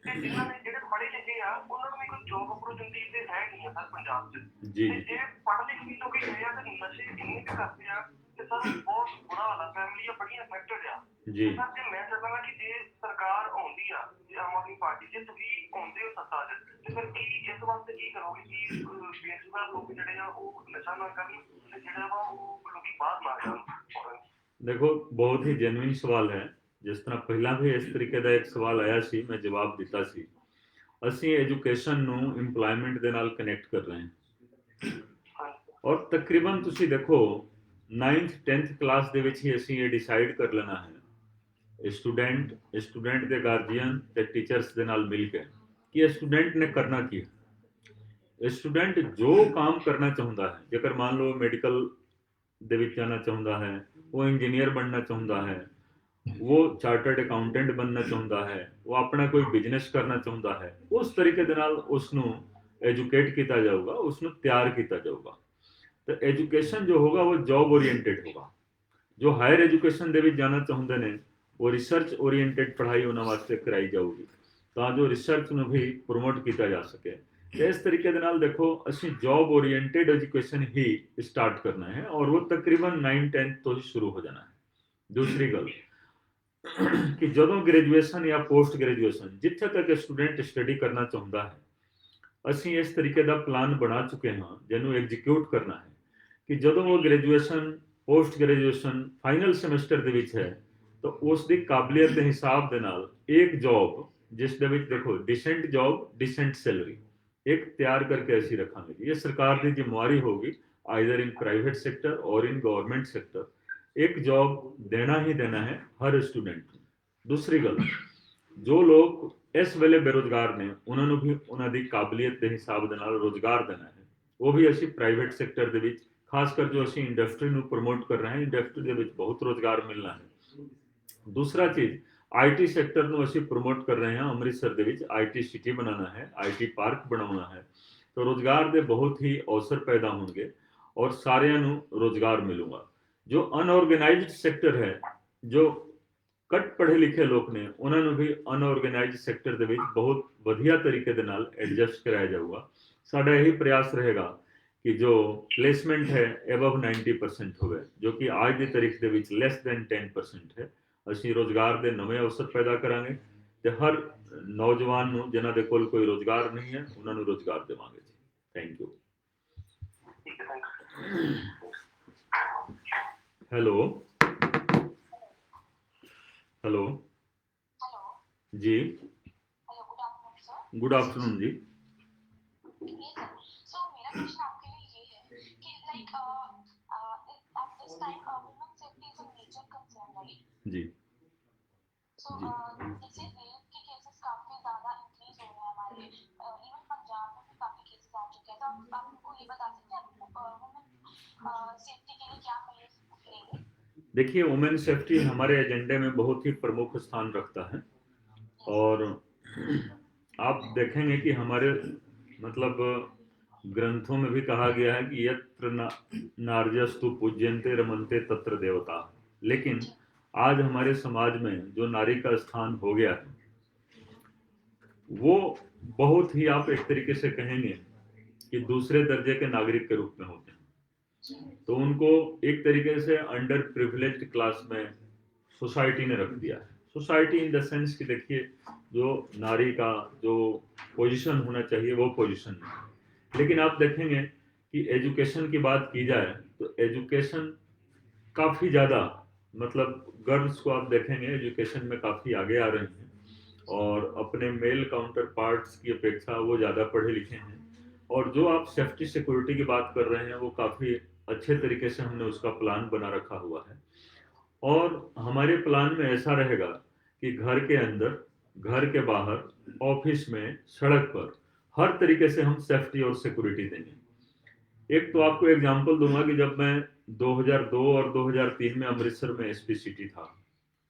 ਤੇ ਜਿਨ੍ਹਾਂ ਨੇ ਜਿਹੜੇ ਪੜ੍ਹੇ ਲਿਖੇ ਆ ਉਹਨਾਂ ਨੂੰ ਵੀ ਕੋਈ ਜੌਬ ਅਪਰਚੁਨਿਟੀ ਤੇ ਹੈ ਨਹੀਂ ਆ ਸਰ ਪੰਜਾਬ 'ਚ। जी ਤੇ ਜੇ ਪੜ੍ਹ ਲਿਖ ਵੀ ਲੋਕੀ ਗਏ ਆ ਤੇ ਨਸ਼ੇ ਇੰਨੇ ਕੁ ਕਰਦੇ ਆ ਤੇ ਸਰ ਬਹੁਤ ਬੁਰਾ ਹਾਲ ਆ, ਫੈਮਿਲੀਆਂ ਬੜੀਆਂ ਅਫੈਕਟਡ ਆ। जी ਸਰ ਜੇ ਮੈਂ ਚਾਹਾਂਗਾ ਕਿ ਜੇ ਸਰਕਾਰ ਆਉਂਦੀ ਆ, ਜੇ ਆਮ ਆਦਮੀ ਪਾਰਟੀ, ਜੇ ਤੁਸੀਂ ਆਉਂਦੇ ਹੋ ਸੱਤਾ 'ਚ, ਤੇ ਫਿਰ ਕੀ ਇਸ ਵਾਸਤੇ ਕੀ ਕਰੋਗੇ ਕਿ ਬੇਰੁਜ਼ਗਾਰ ਲੋਕ ਜਿਹੜੇ ਆ ਉਹ ਨਸ਼ਾ ਨਾ ਕਰਨ ਤੇ ਜਿਹੜਾ ਵਾ ਉਹ ਲੋਕੀ ਬਾਹਰ ਨਾ ਜਾਣ ਫੋਰਨ? देखो बहुत ही जेन्युइन सवाल है। जिस तरह पहला भी इस तरीके का एक सवाल आया सी, मैं जवाब दिता सी। ਅਸੀਂ ਐਜੂਕੇਸ਼ਨ ਨੂੰ ਇੰਪਲੋਇਮੈਂਟ ਦੇ ਨਾਲ ਕਨੈਕਟ ਕਰ ਰਹੇ ਹਾਂ ਔਰ ਤਕਰੀਬਨ ਤੁਸੀਂ ਦੇਖੋ 9th 10th ਕਲਾਸ ਦੇ ਵਿੱਚ ਹੀ ਅਸੀਂ ਇਹ ਡਿਸਾਈਡ ਕਰ ਲੈਣਾ ਹੈ ਸਟੂਡੈਂਟ ਦੇ ਗਾਰਡੀਅਨ ਤੇ ਟੀਚਰਸ ਦੇ ਨਾਲ ਮਿਲ ਕੇ ਕਿ ਇਹ ਸਟੂਡੈਂਟ ਨੇ ਕਰਨਾ ਕੀ ਹੈ। ਸਟੂਡੈਂਟ ਜੋ ਕੰਮ ਕਰਨਾ ਚਾਹੁੰਦਾ ਹੈ, ਜੇਕਰ ਮੰਨ ਲਓ ਮੈਡੀਕਲ ਦੇ ਵਿੱਚ ਜਾਣਾ ਚਾਹੁੰਦਾ ਹੈ, ਉਹ ਇੰਜੀਨੀਅਰ ਬਣਨਾ ਚਾਹੁੰਦਾ ਹੈ, वो ਚਾਰਟਰਡ ਅਕਾਊਂਟੈਂਟ बनना ਚਾਹੁੰਦਾ ਹੈ, ਉਹ ਆਪਣਾ ਕੋਈ ਬਿਜ਼ਨਸ ਕਰਨਾ ਚਾਹੁੰਦਾ ਹੈ, ਉਸ ਤਰੀਕੇ ਦੇ ਨਾਲ ਉਸ ਨੂੰ ਐਜੂਕੇਟ ਕੀਤਾ ਜਾਊਗਾ, ਉਸ ਨੂੰ ਤਿਆਰ ਕੀਤਾ ਜਾਊਗਾ। ਤਾਂ ਐਜੂਕੇਸ਼ਨ ਜੋ ਹੋਗਾ ਉਹ ਜੌਬ ਓਰੀਐਂਟਡ ਹੋਗਾ। ਜੋ ਹਾਇਰ ਐਜੂਕੇਸ਼ਨ ਦੇ ਵਿੱਚ ਜਾਣਾ ਚਾਹੁੰਦੇ ਨੇ ਉਹ ਰਿਸਰਚ ਓਰੀਐਂਟਡ ਪੜ੍ਹਾਈ ਉਹਨਾਂ ਵਾਸਤੇ ਕਰਾਈ ਜਾਊਗੀ ਤਾਂ ਜੋ ਰਿਸਰਚ ਨੂੰ ਵੀ ਪ੍ਰਮੋਟ ਕੀਤਾ ਜਾ ਸਕੇ। ਇਸ ਤਰੀਕੇ ਦੇ ਨਾਲ ਦੇਖੋ ਅਸੀਂ ਜੌਬ ਓਰੀਐਂਟਡ ਐਜੂਕੇਸ਼ਨ ਹੀ ਸਟਾਰਟ ਕਰਨਾ ਹੈ ਔਰ ਉਹ ਤਕਰੀਬਨ 9-10 ਤੋਂ ਹੀ ਸ਼ੁਰੂ ਹੋ ਜਾਣਾ ਹੈ। दूसरी गल ਕਿ ਜਦੋਂ ਗ੍ਰੈਜੂਏਸ਼ਨ ਜਾਂ ਪੋਸਟ ਗ੍ਰੈਜੂਏਸ਼ਨ ਜਿੱਥੇ ਤੱਕ ਸਟੂਡੈਂਟ ਸਟੱਡੀ ਕਰਨਾ ਚਾਹੁੰਦਾ ਹੈ, ਅਸੀਂ ਇਸ ਤਰੀਕੇ ਦਾ ਪਲਾਨ ਬਣਾ ਚੁੱਕੇ ਹਾਂ ਜਿਹਨੂੰ ਐਗਜ਼ੀਕਿਊਟ ਕਰਨਾ ਹੈ ਕਿ ਜਦੋਂ ਉਹ graduation post graduation final semester ਦੇ ਵਿੱਚ ਹੈ ਤਾਂ ਉਸ ਦੀ ਕਾਬਲੀਅਤ ਦੇ ਹਿਸਾਬ ਦੇ ਨਾਲ ਇੱਕ ਜੌਬ ਜਿਸ ਦੇ ਵਿੱਚ ਦੇਖੋ ਡਿਸੈਂਟ ਜੌਬ ਡਿਸੈਂਟ ਸੈਲਰੀ ਇੱਕ ਤਿਆਰ ਕਰਕੇ ਅਸੀਂ ਰੱਖਾਂਗੇ। ਇਹ ਸਰਕਾਰ ਦੀ ਜ਼ਿੰਮੇਵਾਰੀ ਹੋਗੀ ਆਈਦਰ इन प्राइवेट सेक्टर और इन गवर्नमेंट सेक्टर, एक जॉब देना ही देना है हर स्टूडेंट ਨੂੰ। ਦੂਸਰੀ ਗੱਲ, ਜੋ ਲੋਕ ਇਸ ਵੇਲੇ ਬੇਰੁਜ਼ਗਾਰ ਨੇ ਉਹਨਾਂ ਨੂੰ ਵੀ ਉਹਨਾਂ ਦੀ ਕਾਬਲੀਅਤ ਦੇ ਹਿਸਾਬ ਦੇ ਨਾਲ ਰੋਜ਼ਗਾਰ ਦੇਣਾ ਹੈ। ਉਹ ਵੀ ਅਸੀਂ ਪ੍ਰਾਈਵੇਟ ਸੈਕਟਰ ਦੇ ਵਿੱਚ ਖਾਸ ਕਰ ਜੋ ਅਸੀਂ ਇੰਡਸਟਰੀ ਨੂੰ ਪ੍ਰਮੋਟ ਕਰ ਰਹੇ ਹਾਂ, ਇੰਡਸਟਰੀ ਦੇ ਵਿੱਚ ਬਹੁਤ ਰੋਜ਼ਗਾਰ ਮਿਲਣਾ ਹੈ। ਦੂਸਰਾ ਚੀਜ਼ ਆਈਟੀ ਸੈਕਟਰ ਨੂੰ ਅਸੀਂ ਪ੍ਰਮੋਟ ਕਰ ਰਹੇ ਹਾਂ। ਅੰਮ੍ਰਿਤਸਰ ਦੇ ਵਿੱਚ ਆਈਟੀ ਸਿਟੀ ਬਣਾਉਣਾ ਹੈ, ਆਈਟੀ ਪਾਰਕ ਬਣਾਉਣਾ ਹੈ, ਤਾਂ ਰੋਜ਼ਗਾਰ ਦੇ ਬਹੁਤ ਹੀ ਅਵਸਰ ਪੈਦਾ ਹੋਣਗੇ ਔਰ ਸਾਰਿਆਂ ਨੂੰ ਰੋਜ਼ਗਾਰ ਮਿਲੂਗਾ। ਜੋ ਅਨਆਰਗੇਨਾਈਜ਼ਡ ਸੈਕਟਰ ਹੈ, ਜੋ ਘੱਟ ਪੜ੍ਹੇ ਲਿਖੇ ਲੋਕ ਨੇ, ਉਹਨਾਂ ਨੂੰ ਵੀ ਅਨਆਰਗੇਨਾਈਜ਼ਡ ਸੈਕਟਰ ਦੇ ਵਿੱਚ ਬਹੁਤ ਵਧੀਆ ਤਰੀਕੇ ਦੇ ਨਾਲ ਐਡਜਸਟ ਕਰਾਇਆ ਜਾਊਗਾ। ਸਾਡਾ ਇਹੀ ਪ੍ਰयास ਰਹੇਗਾ ਕਿ ਜੋ ਪਲੇਸਮੈਂਟ ਹੈ ਅਬਵ 90% ਹੋਵੇ, ਜੋ ਕਿ ਅੱਜ ਦੀ ਤਾਰੀਖ ਦੇ ਵਿੱਚ ਲੈਸ ਦੈਨ 10% ਹੈ। ਅਸੀਂ ਰੋਜ਼ਗਾਰ ਦੇ ਨਵੇਂ ਅਵਸਰ ਪੈਦਾ ਕਰਾਂਗੇ ਤੇ ਹਰ ਨੌਜਵਾਨ ਨੂੰ ਜਿਨ੍ਹਾਂ ਦੇ ਕੋਲ ਕੋਈ ਰੋਜ਼ਗਾਰ ਨਹੀਂ ਹੈ ਉਹਨਾਂ ਨੂੰ ਰੋਜ਼ਗਾਰ ਦੇਵਾਂਗੇ ਜੀ। Thank you. ठीक है, थैंक्स। हेलो हेलो हेलो जी, hello good afternoon sir. Good afternoon जी। ये सर, सो मेरा क्वेश्चन आपके लिए ये है कि like at this time women safety is a major concern right. जी सो जैसे रेप के केसेस काफी ज्यादा इंक्रीज हो रहे हैं हमारे, इवन पंजाब में भी काफी केसेस आ चुके हैं। तो आप हमको ये बता सकते हैं आप वुमेन सेफ्टी के लिए क्या मेजर्स लेंगे। देखिए, वुमेन सेफ्टी हमारे एजेंडे में बहुत ही प्रमुख स्थान रखता है और आप देखेंगे कि हमारे मतलब ग्रंथों में भी कहा गया है कि यत्र नार्यस्तु पूज्यन्ते रमन्ते तत्र देवता। लेकिन आज हमारे समाज में जो नारी का स्थान हो गया है वो बहुत ही, आप एक तरीके से कहेंगे कि दूसरे दर्जे के नागरिक के रूप में होते हैं। तो उनको एक तरीके से अंडर प्रिविलेज्ड क्लास में सोसाइटी ने रख दिया है। सोसाइटी इन द सेंस कि देखिए जो नारी का जो पोजीशन होना चाहिए वो पोजीशन नहीं। लेकिन आप देखेंगे कि एजुकेशन की बात की जाए तो एजुकेशन काफ़ी ज़्यादा, मतलब गर्ल्स को आप देखेंगे एजुकेशन में काफ़ी आगे आ रही हैं और अपने मेल काउंटर पार्ट्स की अपेक्षा वो ज़्यादा पढ़े लिखे हैं। और जो आप सेफ्टी सिक्योरिटी की बात कर रहे हैं वो काफ़ी अच्छे तरीके से हमने उसका प्लान बना रखा हुआ है। और हमारे प्लान में ऐसा रहेगा कि घर के अंदर, घर के बाहर, ऑफिस में, सड़क पर हर तरीके से हम सेफ्टी और सिक्योरिटी देंगे। एक तो आपको एग्जांपल दूंगा कि जब मैं 2002 और 2003 में अमृतसर में एसपी सिटी था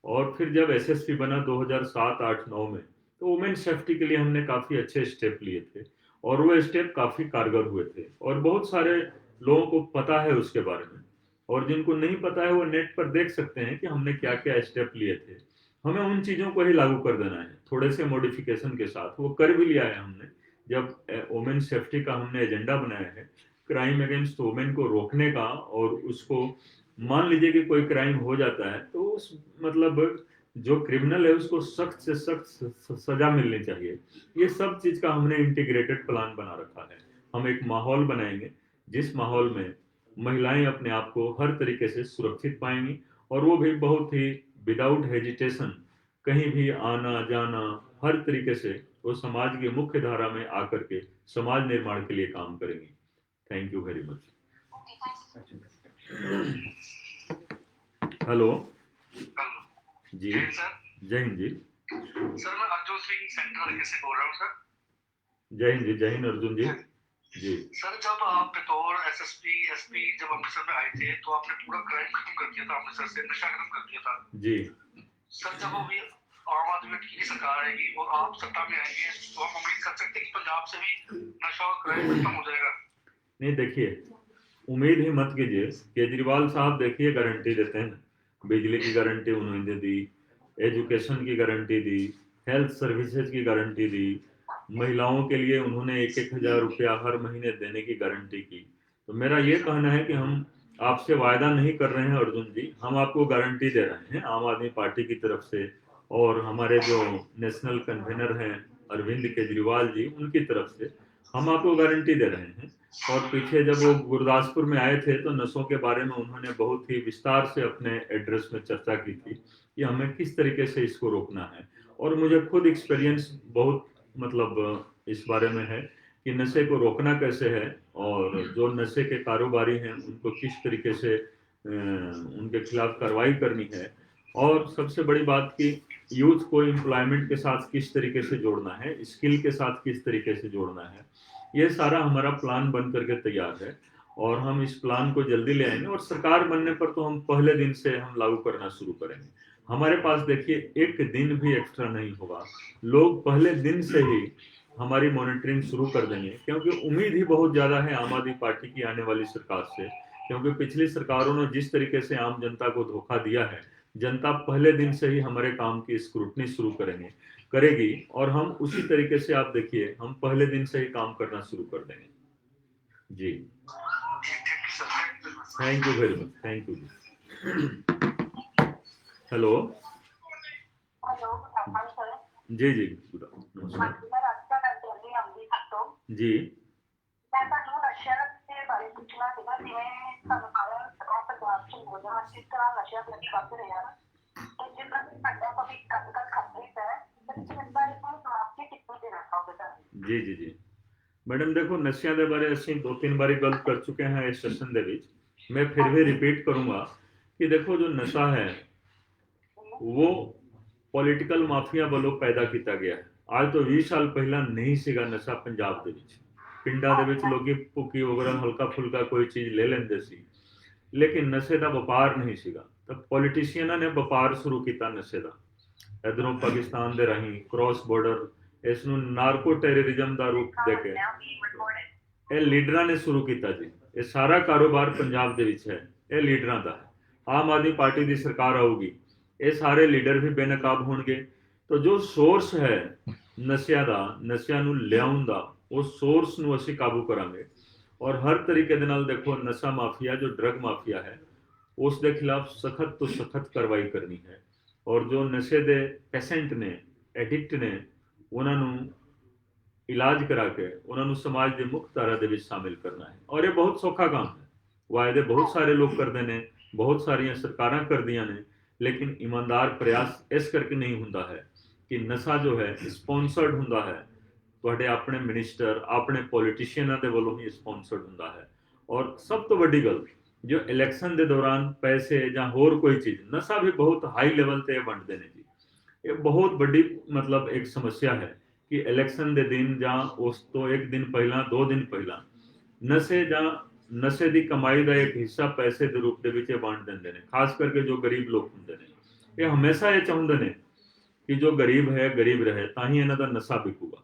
और फिर जब एसएसपी बना 2007, 8, 9 में, तो वुमेन सेफ्टी के लिए हमने काफ़ी अच्छे स्टेप लिए थे और वो स्टेप काफ़ी कारगर हुए थे और बहुत सारे लोगों को पता है उसके बारे में। और जिनको नहीं पता है वो नेट पर देख सकते हैं कि हमने क्या क्या स्टेप लिए थे। हमें उन चीज़ों को ही लागू कर देना है थोड़े से मॉडिफिकेशन के साथ। वो कर भी लिया है हमने, जब वुमेन सेफ्टी का हमने एजेंडा बनाया है क्राइम अगेंस्ट वुमेन को रोकने का, और उसको मान लीजिए कि कोई क्राइम हो जाता है तो उस मतलब जो क्रिमिनल है उसको सख्त से सख्त सजा मिलनी चाहिए। ये सब चीज़ का हमने इंटीग्रेटेड प्लान बना रखा है। हम एक माहौल बनाएंगे जिस माहौल में महिलाएं अपने आप को हर तरीके से सुरक्षित पाएंगी और वो भी बहुत ही विदाउट हेजिटेशन कहीं भी आना जाना, हर तरीके से वो समाज की मुख्य धारा में आकर के समाज निर्माण के लिए काम करेंगी। Thank you very much. Okay, thanks. Hello hello जी, जय सर। जय हिंद जी। सर मैं अर्जुन सिंह सेंट्रल से बोल रहा हूँ सर। जय हिंद जी, जय हिंद अर्जुन जी। जी सर जब आप बतौर एसएसपी एसपी जब अमृतसर में आए थे तो आपने पूरा क्राइम खत्म कर दिया था, अमृतसर से नशा खत्म कर दिया था जी। सर जब अभी आम आदमी पार्टी की सरकार आएगी और आप सत्ता में आएंगे तो हम उम्मीद कर सकते हैं कि पंजाब से भी नशा और क्राइम खत्म हो जाएगा। नहीं, देखिए उम्मीद ही मत कीजिए। केजरीवाल साहब देखिए गारंटी देते हैं, बिजली की गारंटी उन्होंने दी, एजुकेशन की गारंटी दी, हेल्थ सर्विसेज की गारंटी दी, महिलाओं के लिए उन्होंने 1-1 हज़ार रुपया हर महीने देने की गारंटी की। तो मेरा ये कहना है कि हम आपसे वायदा नहीं कर रहे हैं अर्जुन जी, हम आपको गारंटी दे रहे हैं आम आदमी पार्टी की तरफ से, और हमारे जो नेशनल कन्वेनर हैं अरविंद केजरीवाल जी, उनकी तरफ से हम आपको गारंटी दे रहे हैं। और पीछे जब वो गुरदासपुर में आए थे तो नशों के बारे में उन्होंने बहुत ही विस्तार से अपने एड्रेस में चर्चा की थी कि हमें किस तरीके से इसको रोकना है। और मुझे खुद एक्सपीरियंस बहुत मतलब इस बारे में है कि नशे को रोकना कैसे है, और जो नशे के कारोबारी हैं उनको किस तरीके से उनके खिलाफ कार्रवाई करनी है, और सबसे बड़ी बात कि यूथ को एम्प्लॉयमेंट के साथ किस तरीके से जोड़ना है, स्किल के साथ किस तरीके से जोड़ना है। ये सारा हमारा प्लान बन करके तैयार है और हम इस प्लान को जल्दी ले आएंगे, और सरकार बनने पर तो हम पहले दिन से हम लागू करना शुरू करेंगे। हमारे पास देखिए एक दिन भी एक्स्ट्रा नहीं होगा, लोग पहले दिन से ही हमारी मॉनिटरिंग शुरू कर देंगे, क्योंकि उम्मीद ही बहुत ज़्यादा है आम आदमी पार्टी की आने वाली सरकार से। क्योंकि पिछली सरकारों ने जिस तरीके से आम जनता को धोखा दिया है, जनता पहले दिन से ही हमारे काम की स्क्रूटनी शुरू करेगी, और हम उसी तरीके से आप देखिए हम पहले दिन से ही काम करना शुरू कर देंगे जी। Thank you very much, thank you जी। Hello hello, sir. जी जी, नमस्कार मैं राधिका करदी अमृतसर ਤੋਂ जी। ਮੈਂ ਤੁਹਾਨੂੰ ਨਸ਼ਿਆਂ ਦੇ ਬਾਰੇ ਪੁੱਛਣਾ ਸੀਗਾ, ਜਿਵੇਂ ਸਾਨੂੰ ਸਾਰਾ ਪੰਜਾਬ ਚ ਨੌਜਵਾਨ ਕਿਸ ਤਰ੍ਹਾਂ ਨਸ਼ਿਆਂ ਪ੍ਰਤੀ ਵੱਧ ਰਿਹਾ ਤੇ ਜਿਸ ਤਰ੍ਹਾਂ ਸਾਡਾ ਭਵਿੱਖ ਅੱਜ-ਕੱਲ੍ਹ ਖਤਰੇ 'ਚ ਹੈ, ਤੇ ਤੁਸੀਂ ਇਸ ਬਾਰੇ ਸਾਨੂੰ ਆਪ ਕੀ ਟਿੱਪਣੀ ਦੇਣਾ ਚਾਹੋਗੇ ਸਰ? ਜੀ ਜੀ ਜੀ ਮੈਡਮ, ਦੇਖੋ ਨਸ਼ਿਆਂ ਦੇ ਬਾਰੇ ਅਸੀਂ 2-3 ਵਾਰੀ ਗੱਲ ਕਰ ਚੁੱਕੇ ਹਾਂ ਇਸ ਸੈਸ਼ਨ ਦੇ ਵਿੱਚ। ਮੈਂ ਫਿਰ ਵੀ ਰਿਪੀਟ ਕਰੂੰਗਾ ਕਿ ਦੇਖੋ ਜੋ ਨਸ਼ਾ ਹੈ वो ਪੋਲੀਟੀਕਲ ਮਾਫੀਆ ਵੱਲੋਂ ਪੈਦਾ ਕੀਤਾ ਗਿਆ ਹੈ। ਅੱਜ ਤੋਂ 20 ਸਾਲ ਪਹਿਲਾਂ ਨਹੀਂ ਸੀਗਾ ਨਸ਼ਾ ਪੰਜਾਬ ਦੇ ਵਿੱਚ। ਪਿੰਡਾਂ ਦੇ ਵਿੱਚ ਲੋਕੀ ਭੁੱਕੀ ਵਗੈਰਾ ਹਲਕਾ ਫੁਲਕਾ ਕੋਈ ਚੀਜ਼ ਲੈ ਲੈਂਦੇ ਸੀ, ਲੇਕਿਨ ਨਸ਼ੇ ਦਾ ਵਪਾਰ ਨਹੀਂ ਸੀਗਾ। ਤਾਂ ਪੋਲੀਟੀਸ਼ੀਅਨਾਂ ਨੇ ਵਪਾਰ ਸ਼ੁਰੂ ਕੀਤਾ ਨਸ਼ੇ ਦਾ, ਇਧਰੋਂ ਪਾਕਿਸਤਾਨ ਦੇ ਰਾਹੀਂ ਕ੍ਰਾਸ ਬਾਰਡਰ, ਇਸ ਨੂੰ ਨਾਰਕੋ ਟੈਰਰਿਜ਼ਮ ਦਾ ਰੂਪ ਦੇ ਕੇ ਇਹ ਲੀਡਰਾਂ ਨੇ ਸ਼ੁਰੂ ਕੀਤਾ ਜੀ। ਇਹ ਸਾਰਾ ਕਾਰੋਬਾਰ ਪੰਜਾਬ ਦੇ ਵਿੱਚ ਹੈ, ਇਹ ਲੀਡਰਾਂ ਦਾ ਹੈ। ਆਮ ਆਦਮੀ ਪਾਰਟੀ ਦੀ ਸਰਕਾਰ ਆਊਗੀ, ਇਹ ਸਾਰੇ ਲੀਡਰ ਵੀ ਬੇਨਕਾਬ ਹੋਣਗੇ। ਤਾਂ ਜੋ ਸੋਰਸ ਹੈ ਨਸ਼ਿਆਂ ਦਾ, ਨਸ਼ਿਆਂ ਨੂੰ ਲਿਆਉਣ ਦਾ, ਉਸ ਸੋਰਸ ਨੂੰ ਅਸੀਂ ਕਾਬੂ ਕਰਾਂਗੇ। ਔਰ ਹਰ ਤਰੀਕੇ ਦੇ ਨਾਲ ਦੇਖੋ ਨਸ਼ਾ ਮਾਫੀਆ ਜੋ ਡਰਗ ਮਾਫੀਆ ਹੈ ਉਸ ਦੇ ਖਿਲਾਫ ਸਖਤ ਤੋਂ ਸਖਤ ਕਾਰਵਾਈ ਕਰਨੀ ਹੈ। ਔਰ ਜੋ ਨਸ਼ੇ ਦੇ ਪੈਸ਼ੈਂਟ ਨੇ, ਐਡਿਕਟ ਨੇ, ਉਹਨਾਂ ਨੂੰ ਇਲਾਜ ਕਰਾ ਕੇ ਉਹਨਾਂ ਨੂੰ ਸਮਾਜ ਦੇ ਮੁੱਖ ਧਾਰਾ ਦੇ ਵਿੱਚ ਸ਼ਾਮਿਲ ਕਰਨਾ ਹੈ। ਔਰ ਇਹ ਬਹੁਤ ਸੌਖਾ ਕੰਮ ਹੈ। ਵਾਅਦੇ ਬਹੁਤ ਸਾਰੇ ਲੋਕ ਕਰਦੇ ਨੇ, ਬਹੁਤ ਸਾਰੀਆਂ ਸਰਕਾਰਾਂ ਕਰਦੀਆਂ ਨੇ, ਲੇਕਿਨ ਇਮਾਨਦਾਰ ਪ੍ਰਯਾਸ ਇਸ ਕਰਕੇ ਨਹੀਂ ਹੁੰਦਾ ਹੈ ਕਿ ਨਸ਼ਾ ਜੋ ਹੈ ਸਪਾਂਸਰਡ ਹੁੰਦਾ ਹੈ, ਤੁਹਾਡੇ ਆਪਣੇ ਮਿਨਿਸਟਰ, ਆਪਣੇ ਪੋਲੀਟੀਸ਼ੀਅਨਾਂ ਦੇ ਵੱਲੋਂ ਹੀ ਸਪਾਂਸਰਡ ਹੁੰਦਾ ਹੈ। ਔਰ ਸਭ ਤੋਂ ਵੱਡੀ ਗੱਲ, ਜੋ ਇਲੈਕਸ਼ਨ ਦੇ ਦੌਰਾਨ ਪੈਸੇ ਜਾਂ ਹੋਰ ਕੋਈ ਚੀਜ਼, ਨਸ਼ਾ ਵੀ ਬਹੁਤ ਹਾਈ ਲੈਵਲ ਤੇ ਵੰਡਦੇ ਨੇ ਜੀ। ਇਹ ਬਹੁਤ ਵੱਡੀ ਮਤਲਬ ਇੱਕ ਸਮੱਸਿਆ ਹੈ ਕਿ ਇਲੈਕਸ਼ਨ ਦੇ ਦਿਨ ਜਾਂ ਉਸ ਤੋਂ ਇੱਕ ਦਿਨ ਪਹਿਲਾਂ, 2 ਦਿਨ ਪਹਿਲਾਂ ਨਸ਼ੇ ਜਾਂ ਨਸ਼ੇ ਦੀ ਕਮਾਈ ਦਾ ਇੱਕ ਹਿੱਸਾ ਪੈਸੇ ਦੇ ਰੂਪ ਦੇ ਵਿੱਚ ਵੰਡ ਦਿੰਦੇ ਨੇ। ਖਾਸ ਕਰਕੇ ਜੋ ਗਰੀਬ ਲੋਕ ਹੁੰਦੇ ਨੇ, ਇਹ ਹਮੇਸ਼ਾ ਇਹ ਚਾਹੁੰਦੇ ਨੇ ਕਿ ਜੋ ਗਰੀਬ ਹੈ ਗਰੀਬ ਰਹੇ, ਤਾਂ ਹੀ ਇਹਨਾਂ ਦਾ ਨਸ਼ਾ ਵਿਕੂਗਾ।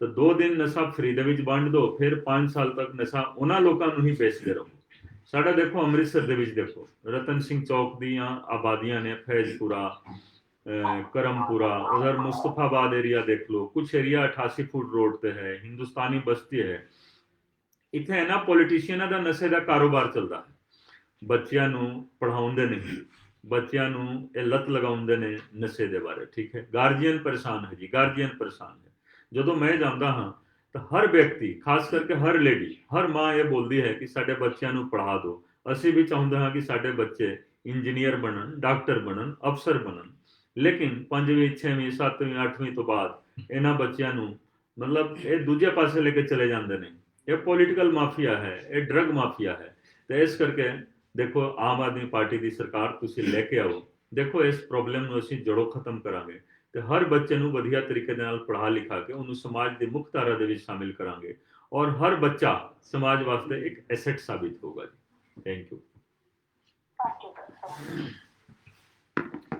ਤਾਂ 2 ਦਿਨ ਨਸ਼ਾ ਫ੍ਰੀ ਦੇ ਵਿੱਚ ਵੰਡ ਦਿਓ, ਫਿਰ 5 ਸਾਲ ਤੱਕ ਨਸ਼ਾ ਉਹਨਾਂ ਲੋਕਾਂ ਨੂੰ ਹੀ ਵੇਚਦੇ ਰਹੋ। ਸਾਡਾ ਦੇਖੋ ਅੰਮ੍ਰਿਤਸਰ ਦੇ ਵਿੱਚ ਦੇਖੋ ਰਤਨ ਸਿੰਘ ਚੌਕ ਦੀਆਂ ਆਬਾਦੀਆਂ ਨੇ, ਫੈਜ਼ਪੁਰਾ, करमपुरा, उधर मुस्तफाबाद एरिया देख लो, कुछ एरिया 88 फुट रोड पे है, हिंदुस्तानी बस्ती है। इत्थे ना पॉलिटिशियनां दा नशे दा कारोबार चलदा है। बच्चियां नूं पढ़ाउंदे नहीं, बच्चियां नूं ये लत लगाउंदे ने नशे दे बारे, ठीक है। गार्जियन परेशान है जी, गार्जियन परेशान है। जदों मैं जांदा हां तो हर व्यक्ति, खास करके हर लेडी, हर माँ ये बोलती है कि साडे बच्चियां नूं पढ़ा दो। असीं भी चाहुंदे हां कि साडे बच्चे इंजीनियर बनन, डॉक्टर बनन, अफसर बनन। लेकिन 5वीं 6वीं 7वीं 8वीं तो बाद इन्हां बच्चियां नूं मतलब ये दूजे पासे लेके चले जाते हैं। ये पॉलिटिकल माफिया है, ये ड्रग माफिया है। तो इस करके देखो आम आदमी पार्टी की सरकार तुसीं लेके आओ, देखो इस प्रॉब्लम नूं असीं जड़ों खत्म करांगे ते हर बच्चे नूं वधिया तरीके दे नाल पढ़ा लिखा के उन्होंने समाज की मुख्य धारा दे विच शामिल करांगे और हर बच्चा समाज वास्ते एक एसेट साबित होगा जी। Thank you.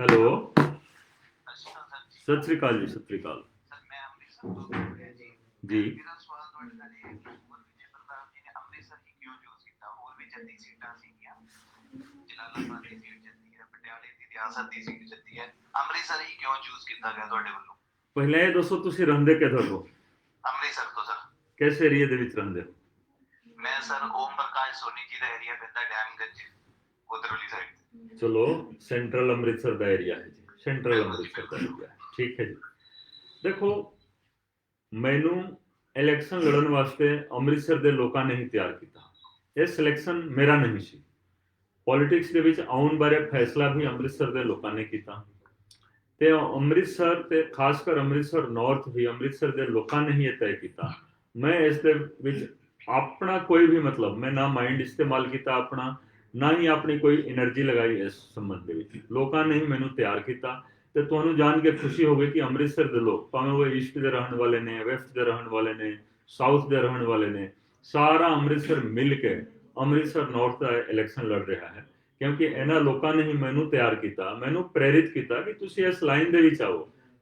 हेलो, सत श्री अकाल जी। सत श्री अकाल जी। मेरा सवाल ਤੁਹਾਡੇ ਨਾਲ ਇਹ ਹੈ ਕਿ ਵਿਜੇ ਪ੍ਰਤਾਪ ਜੀ ਨੇ ਅੰਮ੍ਰਿਤਸਰ ਹੀ ਕਿਉਂ ਚੂਜ਼ ਕੀਤਾ? ਹੋਰ ਵੀ ਜੱਦੀ ਸੀਟਾਂ ਸੀਗੀਆਂ, ਜਲਾਲਾਬਾਦ ਦੀ ਸੀਟ ਜਿੱਤੀ ਹੈ, ਪਟਿਆਲੇ ਦੀ ਰਿਆਸਤ ਦੀ ਸੀਟ ਜਿੱਤੀ ਹੈ, ਅੰਮ੍ਰਿਤਸਰ ਹੀ ਕਿਉਂ ਚੂਜ਼ ਕੀਤਾ ਗਿਆ ਤੁਹਾਡੇ ਵੱਲੋਂ? ਪਹਿਲਾਂ ਇਹ ਦੱਸੋ ਤੁਸੀਂ ਰਹਿੰਦੇ ਕਿੱਥੇ ਹੋ? ਅੰਮ੍ਰਿਤਸਰ ਤੋਂ ਸਰ। ਕਿਸ ਏਰੀਆ ਦੇ ਵਿੱਚ ਰਹਿੰਦੇ ਹੋ? ਮੈਂ ਸਰ ਓਮ ਪ੍ਰਕਾਸ਼ ਸੋਨੀ ਜੀ ਦਾ ਏਰੀਆ ਪੈਂਦਾ ਡੈਮਗੰਜ। ਉਧਰ ਵਾਲੀ ਸਾਈਡ। ਚਲੋ ਸੈਂਟਰਲ ਅੰਮ੍ਰਿਤਸਰ ਦਾ ਏਰੀਆ ਹੈ ਜੀ, ਸੈਂਟਰਲ ਅੰਮ੍ਰਿਤਸਰ ਦਾ ਏਰੀਆ ਹੈ, ਠੀਕ ਹੈ ਜੀ। ਦੇਖੋ ਮੈਨੂੰ ਇਲੈਕਸ਼ਨ ਲੜਨ ਵਾਸਤੇ ਅੰਮ੍ਰਿਤਸਰ ਦੇ ਲੋਕਾਂ ਨੇ ਹੀ ਤਿਆਰ ਕੀਤਾ। ਇਹ ਸਿਲੈਕਸ਼ਨ ਮੇਰਾ ਨਹੀਂ ਸੀ। ਪੋਲਿਟਿਕਸ ਦੇ ਵਿੱਚ ਆਉਣ ਬਾਰੇ ਫੈਸਲਾ ਵੀ ਅੰਮ੍ਰਿਤਸਰ ਦੇ ਲੋਕਾਂ ਨੇ ਕੀਤਾ ਤੇ ਅੰਮ੍ਰਿਤਸਰ ਤੇ ਖਾਸ ਕਰ ਅੰਮ੍ਰਿਤਸਰ ਨਾਰਥ ਵੀ ਅੰਮ੍ਰਿਤਸਰ ਦੇ ਲੋਕਾਂ ਨੇ ਹੀ ਇਹ ਤੈਅ ਕੀਤਾ। ਮੈਂ ਇਸ ਦੇ ਵਿੱਚ ਆਪਣਾ ਕੋਈ ਵੀ ਮਤਲਬ ਮੈਂ ਨਾ ਮਾਈਂਡ ਇਸਤੇਮਾਲ ਕੀਤਾ ਆਪਣਾ, ਨਾ ਹੀ ਆਪਣੀ ਕੋਈ એનર્ਜੀ ਲਗਾਈ ਇਸ ਸੰਬੰਧ ਦੇ ਵਿੱਚ। ਲੋਕਾਂ ਨੇ ਹੀ ਮੈਨੂੰ ਤਿਆਰ ਕੀਤਾ ਤੇ ਤੁਹਾਨੂੰ ਜਾਣ ਕੇ ਖੁਸ਼ੀ ਹੋਵੇ ਕਿ ਅੰਮ੍ਰਿਤਸਰ ਦੇ ਲੋਕ ਭਾਵੇਂ ਉਹ ਈਸਟ ਦੇ ਰਹਿਣ ਵਾਲੇ ਨੇ, ਵੈਸਟ ਦੇ ਰਹਿਣ ਵਾਲੇ ਨੇ, ਸਾਊਥ ਦੇ ਰਹਿਣ ਵਾਲੇ ਨੇ, ਸਾਰਾ ਅੰਮ੍ਰਿਤਸਰ ਮਿਲ ਕੇ ਅੰਮ੍ਰਿਤਸਰ ਨਾਰਥ ਦਾ ਇਲੈਕਸ਼ਨ ਲੜ ਰਿਹਾ ਹੈ ਕਿਉਂਕਿ ਇਹਨਾਂ ਲੋਕਾਂ ਨੇ ਹੀ ਮੈਨੂੰ ਤਿਆਰ ਕੀਤਾ, ਮੈਨੂੰ ਪ੍ਰੇਰਿਤ ਕੀਤਾ ਕਿ ਤੁਸੀਂ ਇਸ ਲਾਈਨ ਦੇ ਵਿੱਚ ਆਓ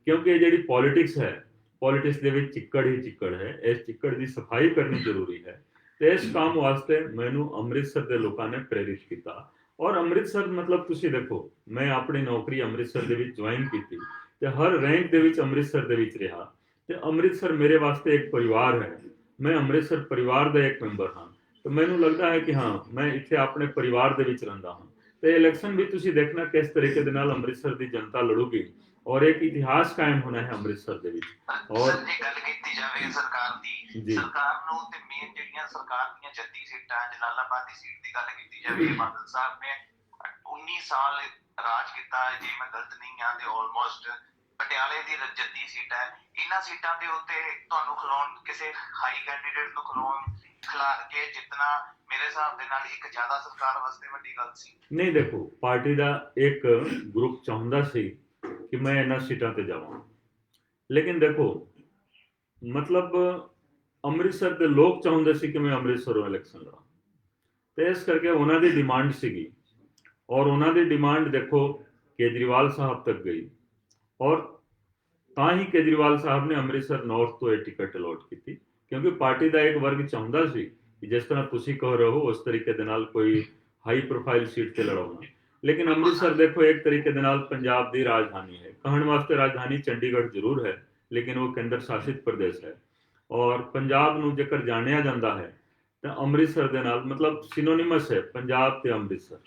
ਕਿਉਂਕਿ ਇਹ ਜਿਹੜੀ ਪੋਲਿਟਿਕਸ ਹੈ, ਪੋਲਿਟਿਕਸ ਦੇ ਵਿੱਚ ਚਿੱਕੜ ਹੀ ਚਿੱਕੜ ਹੈ। ਇਸ ਚਿੱਕੜ ਦੀ ਸਫਾਈ ਕਰਨੀ ਜ਼ਰੂਰੀ ਹੈ ਤੇ ਇਸ ਕੰਮ ਵਾਸਤੇ ਮੈਨੂੰ ਅੰਮ੍ਰਿਤਸਰ ਦੇ ਲੋਕਾਂ ਨੇ ਪ੍ਰੇਰਿਤ ਕੀਤਾ। ਔਰ ਅੰਮ੍ਰਿਤਸਰ ਮਤਲਬ ਤੁਸੀਂ ਦੇਖੋ ਮੈਂ ਆਪਣੀ ਨੌਕਰੀ ਅੰਮ੍ਰਿਤਸਰ ਦੇ ਵਿੱਚ ਜੁਆਇਨ ਕੀਤੀ ਤੇ ਹਰ ਰੈਂਕ ਦੇ ਵਿੱਚ ਅੰਮ੍ਰਿਤਸਰ ਦੇ ਵਿੱਚ ਰਿਹਾ ਤੇ ਅੰਮ੍ਰਿਤਸਰ ਮੇਰੇ ਵਾਸਤੇ ਇੱਕ ਪਰਿਵਾਰ ਹੈ। ਮੈਂ ਅੰਮ੍ਰਿਤਸਰ ਪਰਿਵਾਰ ਦਾ ਇੱਕ ਮੈਂਬਰ ਹਾਂ ਤੇ ਮੈਨੂੰ ਲੱਗਦਾ ਹੈ ਕਿ ਹਾਂ ਮੈਂ ਇੱਥੇ ਆਪਣੇ ਪਰਿਵਾਰ ਦੇ ਵਿੱਚ ਰਹਿੰਦਾ ਹਾਂ ਤੇ ਇਲੈਕਸ਼ਨ ਵੀ ਤੁਸੀਂ ਦੇਖਣਾ ਕਿਸ ਤਰੀਕੇ ਦੇ ਨਾਲ ਅੰਮ੍ਰਿਤਸਰ ਦੀ ਜਨਤਾ ਲੜੂਗੀ ਔਰ ਇੱਕ ਇਤਿਹਾਸ ਕਾਇਮ ਹੋਣਾ ਹੈ ਅੰਮ੍ਰਿਤਸਰ ਦੇ ਵਿੱਚ। ਔਰ ਜੇ ਗੱਲ ਕੀਤੀ ਜਾਵੇ ਸਰਕਾਰ ਦੀ, ਸਰਕਾਰ ਨੂੰ ਤੇ ਮੇਨ ਜਿਹੜੀਆਂ ਸਰਕਾਰ ਦੀਆਂ ਜੱਦੀ ਸੀਟਾਂ, ਜਲਾਲਾਬਾਦ ਦੀ ਸੀਟ ਦੀ ਗੱਲ ਕੀਤੀ ਜਾਵੇ, ਬਾਦਲ ਸਾਹਿਬ ਨੇ 19 ਸਾਲ ਰਾਜ ਕੀਤਾ ਜੇ ਮੈਂ ਗਲਤ ਨਹੀਂ ਹਾਂ ਤੇ ਆਲਮੋਸਟ ਪਟਿਆਲੇ ਦੀ ਜੱਦੀ ਸੀਟ ਹੈ। ਇਹਨਾਂ ਸੀਟਾਂ ਦੇ ਉੱਤੇ ਤੁਹਾਨੂੰ ਖਲੋਣ ਕਿਸੇ ਹਾਈ ਕੈਂਡੀਡੇਟ ਨੂੰ ਖਿਲਾ ਕੇ ਜਿੱਤਣਾ ਮੇਰੇ ਹਿਸਾਬ ਦੇ ਨਾਲ ਇੱਕ ਜ਼ਿਆਦਾ ਸਰਕਾਰ ਵਾਸਤੇ ਵੱਡੀ ਗੱਲ ਸੀ। ਨਹੀਂ ਦੇਖੋ ਪਾਰਟੀ ਦਾ ਇੱਕ ਗਰੁੱਪ ਚਾਹੁੰਦਾ ਸੀ ਕਿ ਮੈਂ ਇਹਨਾਂ ਸੀਟਾਂ ਤੇ ਜਾਵਾਂ ਲੇਕਿਨ ਦੇਖੋ ਮਤਲਬ ਅੰਮ੍ਰਿਤਸਰ ਦੇ ਲੋਕ ਚਾਹੁੰਦੇ ਸੀ ਕਿ ਮੈਂ ਅੰਮ੍ਰਿਤਸਰੋਂ ਇਲੈਕਸ਼ਨ ਲੜਾਂ ਤੇ ਇਸ ਕਰਕੇ ਉਹਨਾਂ ਦੀ ਡਿਮਾਂਡ ਸੀਗੀ ਔਰ ਉਹਨਾਂ ਦੀ ਡਿਮਾਂਡ ਦੇਖੋ ਕੇਜਰੀਵਾਲ ਸਾਹਿਬ ਤੱਕ ਗਈ ਔਰ ਤਾਂ ਹੀ ਕੇਜਰੀਵਾਲ ਸਾਹਿਬ ਨੇ ਅੰਮ੍ਰਿਤਸਰ ਨਾਰਥ ਤੋਂ ਇਹ ਟਿਕਟ ਅਲੋਟ ਕੀਤੀ ਕਿਉਂਕਿ ਪਾਰਟੀ ਦਾ ਇੱਕ ਵਰਗ ਚਾਹੁੰਦਾ ਸੀ ਕਿ ਜਿਸ ਤਰ੍ਹਾਂ ਤੁਸੀਂ ਕਹ ਰਹੇ ਹੋ ਉਸ ਤਰੀਕੇ ਦੇ ਨਾਲ ਕੋਈ ਹਾਈ ਪ੍ਰੋਫਾਈਲ ਸੀਟ ਤੇ ਲੜਾਉਣਾ। ਲੇਕਿਨ ਅੰਮ੍ਰਿਤਸਰ ਦੇਖੋ ਇੱਕ ਤਰੀਕੇ ਦੇ ਨਾਲ ਪੰਜਾਬ ਦੀ ਰਾਜਧਾਨੀ ਹੈ। ਕਹਿਣ ਵਾਸਤੇ ਰਾਜਧਾਨੀ ਚੰਡੀਗੜ੍ਹ ਜ਼ਰੂਰ ਹੈ ਲੇਕਿਨ ਉਹ ਕੇਂਦਰ ਸ਼ਾਸਿਤ ਪ੍ਰਦੇਸ਼ ਹੈ ਔਰ ਪੰਜਾਬ ਨੂੰ ਜੇਕਰ ਜਾਣਿਆ ਜਾਂਦਾ ਹੈ ਤਾਂ ਅੰਮ੍ਰਿਤਸਰ ਦੇ ਨਾਲ ਮਤਲਬ ਸਿਨੋਨਿਮਸ ਹੈ ਪੰਜਾਬ ਤੇ ਅੰਮ੍ਰਿਤਸਰ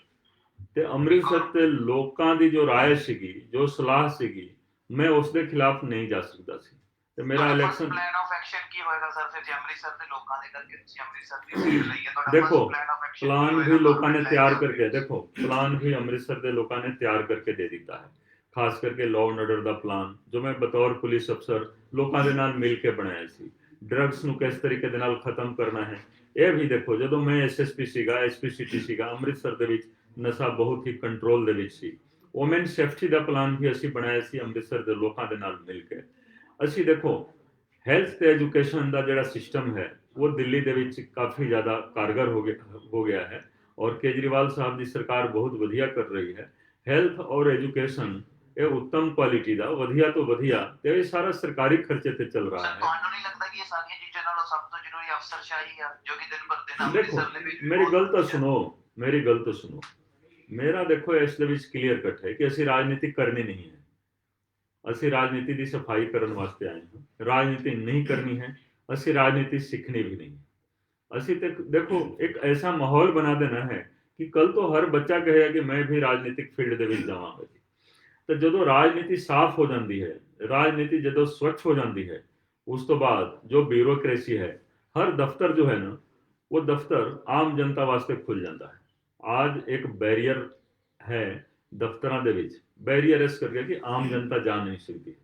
ਤੇ ਅੰਮ੍ਰਿਤਸਰ ਤੇ ਲੋਕਾਂ ਦੀ ਜੋ ਰਾਏ ਸੀਗੀ, ਜੋ ਸਲਾਹ ਸੀਗੀ, ਮੈਂ ਉਸ ਦੇ ਖਿਲਾਫ ਨਹੀਂ ਜਾ ਸਕਦਾ ਸੀ ਤੇ ਮੇਰਾ ਇਲੈਕਸ਼ਨ ਪਲਾਨ ਆਫ ਐਕਸ਼ਨ ਕੀ ਹੋਏਗਾ ਸਰ ਫਿਰ ਜੇ ਅੰਮ੍ਰਿਤਸਰ ਦੇ ਲੋਕਾਂ ਦੇ ਕਰਕੇ ਤੁਸੀਂ ਅੰਮ੍ਰਿਤਸਰ ਦੀ ਸੀਟ ਲਈ ਹੈ ਤੁਹਾਡਾ ਦੇਖੋ ਪਲਾਨ ਆਫ ਐਕਸ਼ਨ ਪਲਾਨ ਵੀ ਲੋਕਾਂ ਨੇ ਤਿਆਰ ਕਰਕੇ ਦੇਖੋ ਪਲਾਨ ਵੀ ਅੰਮ੍ਰਿਤਸਰ ਦੇ ਲੋਕਾਂ ਨੇ ਤਿਆਰ ਕਰਕੇ ਦੇ ਦਿੱਤਾ ਹੈ ਖਾਸ ਕਰਕੇ law and order the plan ਜੋ ਮੈਂ ਬਤੌਰ ਪੁਲਿਸ ਅਫਸਰ ਲੋਕਾਂ ਦੇ ਨਾਲ ਮਿਲ ਕੇ ਬਣਾਇਆ ਸੀ। ਡਰੱਗਸ ਨੂੰ ਕਿਸ ਤਰੀਕੇ ਦੇ ਨਾਲ ਖਤਮ ਕਰਨਾ ਹੈ ਇਹ ਵੀ ਦੇਖੋ ਜਦੋਂ ਮੈਂ ਐਸਐਸਪੀ ਸੀਗਾ, ਐਸਪੀ ਸਿਟੀ ਸੀਗਾ, ਅੰਮ੍ਰਿਤਸਰ ਦੇ ਵਿੱਚ ਨਸ਼ਾ ਬਹੁਤ ਹੀ ਕੰਟਰੋਲ ਦੇ ਵਿੱਚ ਸੀ। ਵੂਮਨ ਸੇਫਟੀ ਦਾ ਪਲਾਨ ਵੀ ਅਸੀਂ ਬਣਾਇਆ ਸੀ ਅੰਮ੍ਰਿਤਸਰ ਦੇ ਲੋਕਾਂ ਦੇ ਨਾਲ ਮਿਲ ਕੇ। ਅਸੀਂ ਦੇਖੋ ਹੈਲਥ ਤੇ ਐਜੂਕੇਸ਼ਨ ਦਾ ਜਿਹੜਾ ਸਿਸਟਮ ਹੈ ਉਹ ਦਿੱਲੀ ਦੇ ਵਿੱਚ ਕਾਫੀ ਜ਼ਿਆਦਾ ਕਾਰਗਰ ਹੋ ਗਿਆ ਹੈ ਔਰ ਕੇਜਰੀਵਾਲ ਸਾਹਿਬ ਦੀ ਸਰਕਾਰ ਬਹੁਤ ਵਧੀਆ ਕਰ ਰਹੀ ਹੈ। ਹੈਲਥ ਔਰ ਐਜੂਕੇਸ਼ਨ ਇਹ ਉੱਤਮ ਕੁਆਲਿਟੀ ਦਾ ਵਧੀਆ ਤੋਂ ਵਧੀਆ ਤੇ ਇਹ ਸਾਰਾ ਸਰਕਾਰੀ ਖਰਚੇ ਤੇ ਚੱਲ ਰਿਹਾ ਹੈ। ਤੁਹਾਨੂੰ ਨਹੀਂ ਲੱਗਦਾ ਕਿ ਇਹ ਸਾਰੀਆਂ ਚੀਜ਼ਾਂ ਨਾਲੋਂ ਸਭ ਤੋਂ ਜ਼ਰੂਰੀ ਅਫਸਰਸ਼ਾਹੀ ਆ ਜੋ ਕਿ ਦਿਨ ਭਰ ਦਿਨ ਦੇਖੋ ਅੰਮ੍ਰਿਤਸਰ ਦੇ ਵਿੱਚ ਮੇਰੀ ਗੱਲ ਤਾਂ ਸੁਣੋ ਮੇਰਾ ਦੇਖੋ ਇਸ ਦੇ ਵਿੱਚ ਕਲੀਅਰ ਕੱਟ ਹੈ ਕਿ ਅਸੀਂ ਰਾਜਨੀਤੀ ਕਰਨੀ ਨਹੀਂ ਹੈ। ਅਸੀਂ ਰਾਜਨੀਤੀ ਦੀ ਸਫਾਈ ਕਰਨ ਵਾਸਤੇ ਆਏ ਹਾਂ। ਰਾਜਨੀਤੀ ਨਹੀਂ ਕਰਨੀ ਹੈ, ਅਸੀਂ ਰਾਜਨੀਤੀ ਸਿੱਖਣੀ ਵੀ ਨਹੀਂ। ਅਸੀਂ ਤੇ ਦੇਖੋ ਇੱਕ ਐਸਾ ਮਾਹੌਲ ਬਣਾ ਦੇਣਾ ਹੈ ਕਿ ਕੱਲ ਤੋਂ ਹਰ ਬੱਚਾ ਕਹੇਗਾ ਕਿ ਮੈਂ ਵੀ ਰਾਜਨੀਤਿਕ ਫੀਲਡ ਦੇ ਵਿੱਚ ਜਾਵਾਂਗਾ ਜੀ। ਤਾਂ ਜਦੋਂ ਰਾਜਨੀਤੀ ਸਾਫ਼ ਹੋ ਜਾਂਦੀ ਹੈ, ਰਾਜਨੀਤੀ ਜਦੋਂ ਸਵੱਛ ਹੋ ਜਾਂਦੀ ਹੈ ਉਸ ਤੋਂ ਬਾਅਦ ਜੋ ਬਿਊਰੋਕ੍ਰੇਸੀ ਹੈ ਹਰ ਦਫ਼ਤਰ ਜੋ ਹੈ ਨਾ ਉਹ ਦਫ਼ਤਰ ਆਮ ਜਨਤਾ ਵਾਸਤੇ ਖੁੱਲ ਜਾਂਦਾ ਹੈ। आज एक बैरियर है दफ्तरां ਦੇ ਵਿੱਚ बैरियर ਇਸ ਕਰਕੇ ਕਿ ਆਮ ਜਨਤਾ ਜਾ ਨਹੀਂ ਸਕਦੀ।